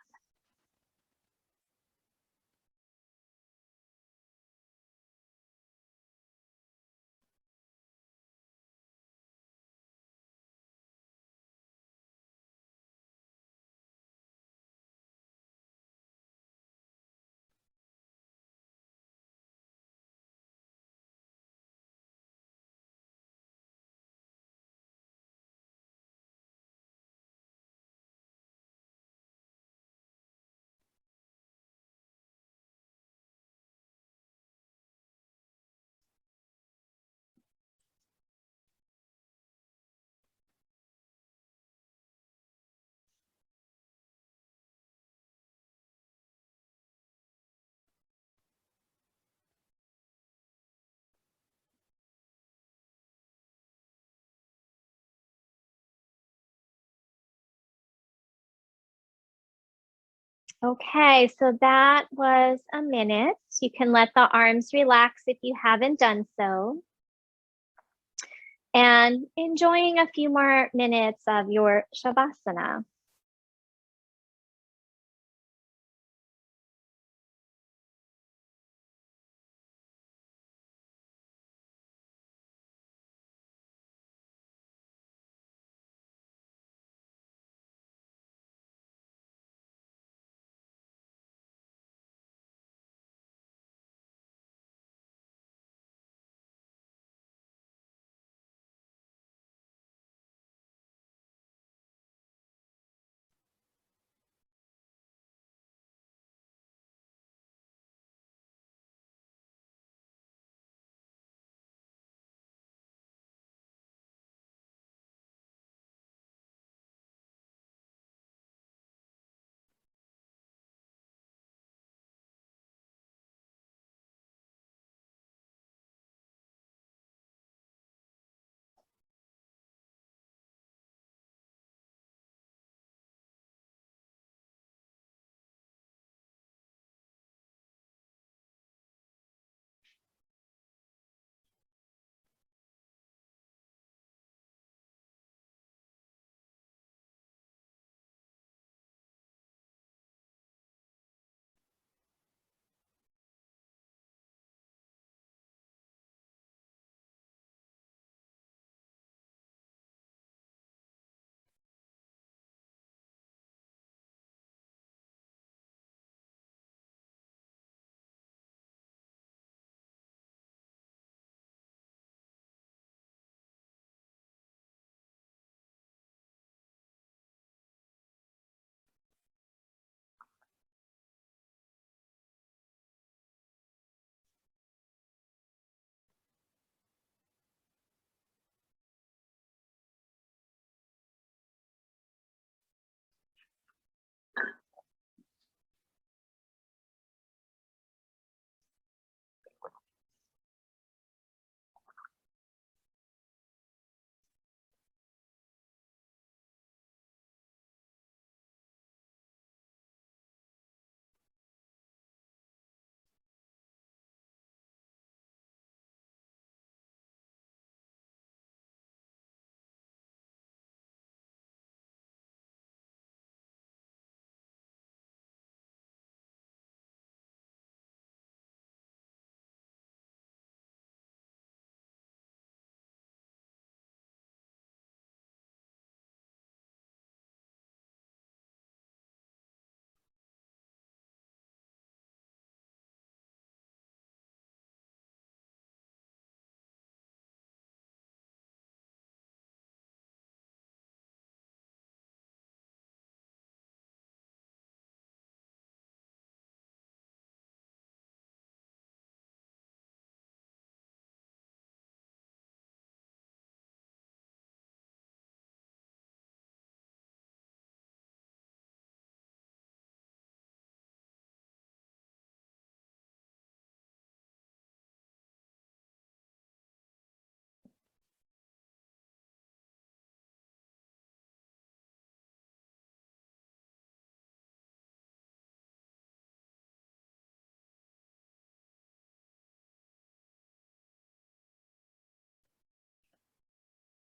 Speaker 1: Okay, so that was a minute. You can let the arms relax if you haven't done so. And enjoying a few more minutes of your Shavasana.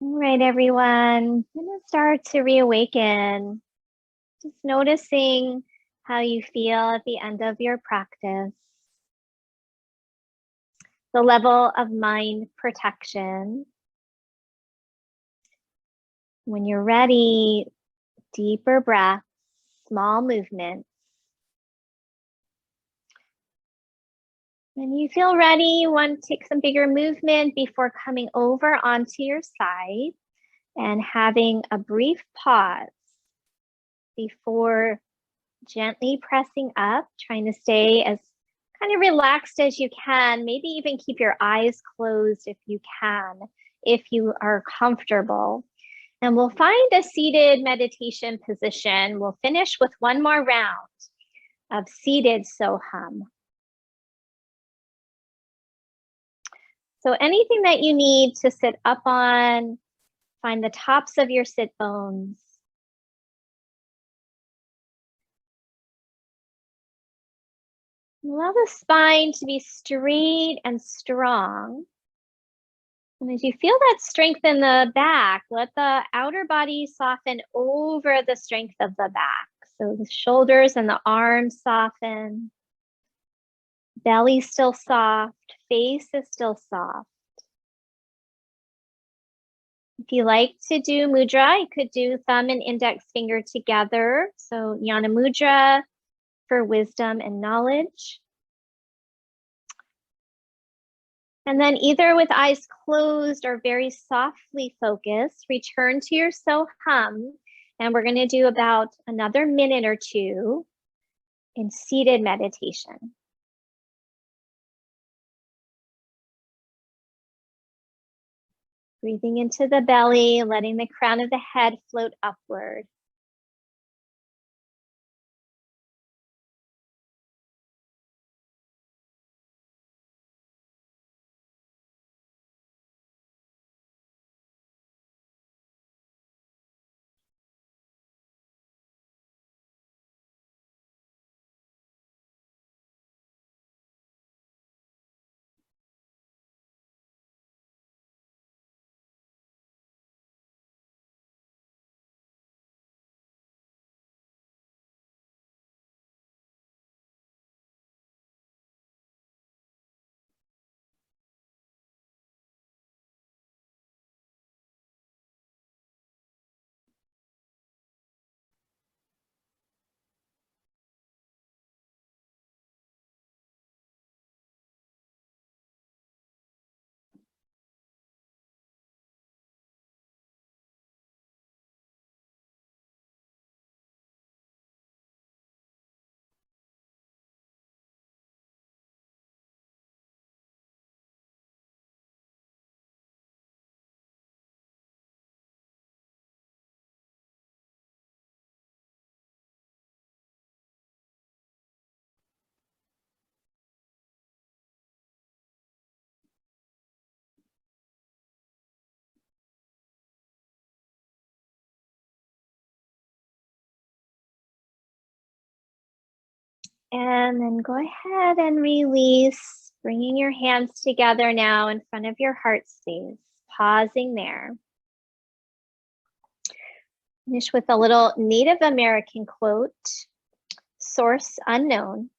Speaker 1: All right, everyone, I'm going to start to reawaken. Just noticing how you feel at the end of your practice. The level of mind protection. When you're ready, deeper breaths, small movements. When you feel ready, you want to take some bigger movement before coming over onto your side and having a brief pause before gently pressing up, trying to stay as kind of relaxed as you can. Maybe even keep your eyes closed if you can, if you are comfortable. And we'll find a seated meditation position. We'll finish with one more round of seated Soham. So anything that you need to sit up on, find the tops of your sit bones. Allow the spine to be straight and strong. And as you feel that strength in the back, let the outer body soften over the strength of the back. So the shoulders and the arms soften. Belly still soft, face is still soft. If you like to do mudra, you could do thumb and index finger together. So Jnana Mudra for wisdom and knowledge. And then either with eyes closed or very softly focused, return to your Soham. And we're going to do about another minute or two in seated meditation. Breathing into the belly, letting the crown of the head float upward. And then go ahead and release, bringing your hands together now in front of your heart space, pausing there. Finish with a little Native American quote, source unknown.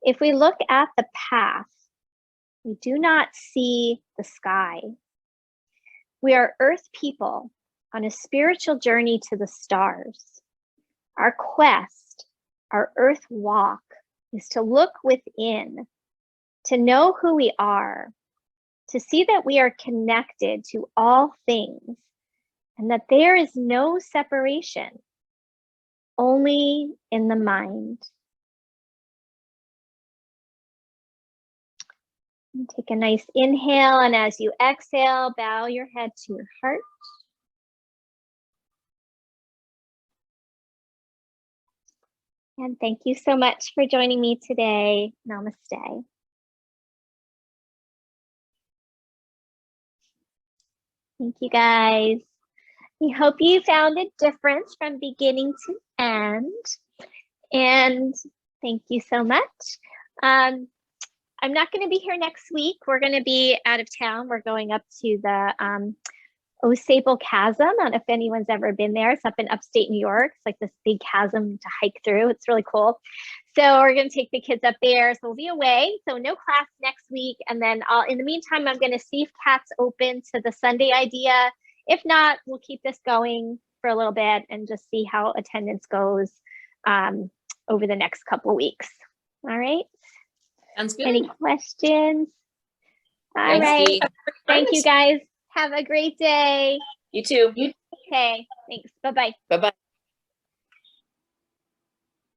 Speaker 1: If we look at the path, we do not see the sky. We are earth people on a spiritual journey to the stars. Our quest, our earth walk, is to look within, to know who we are, to see that we are connected to all things, and that there is no separation, only in the mind. And take a nice inhale, and as you exhale, bow your head to your heart. And thank you so much for joining me today. Namaste. Thank you, guys. We hope you found a difference from beginning to end. And thank you so much. I'm not going to be here next week. We're going to be out of town. We're going up to the Osable Chasm. I don't know if anyone's ever been there. It's up in upstate New York. It's like this big chasm to hike through. It's really cool. So we're going to take the kids up there. So we'll be away. So no class next week. And then in the meantime, I'm going to see if Kat's open to the Sunday idea. If not, we'll keep this going for a little bit and just see how attendance goes over the next couple of weeks. All right.
Speaker 2: Sounds good.
Speaker 1: Any questions? All right. Thank you guys. Have a great day.
Speaker 2: You too.
Speaker 1: Okay. Thanks. Bye-bye.
Speaker 2: Bye-bye.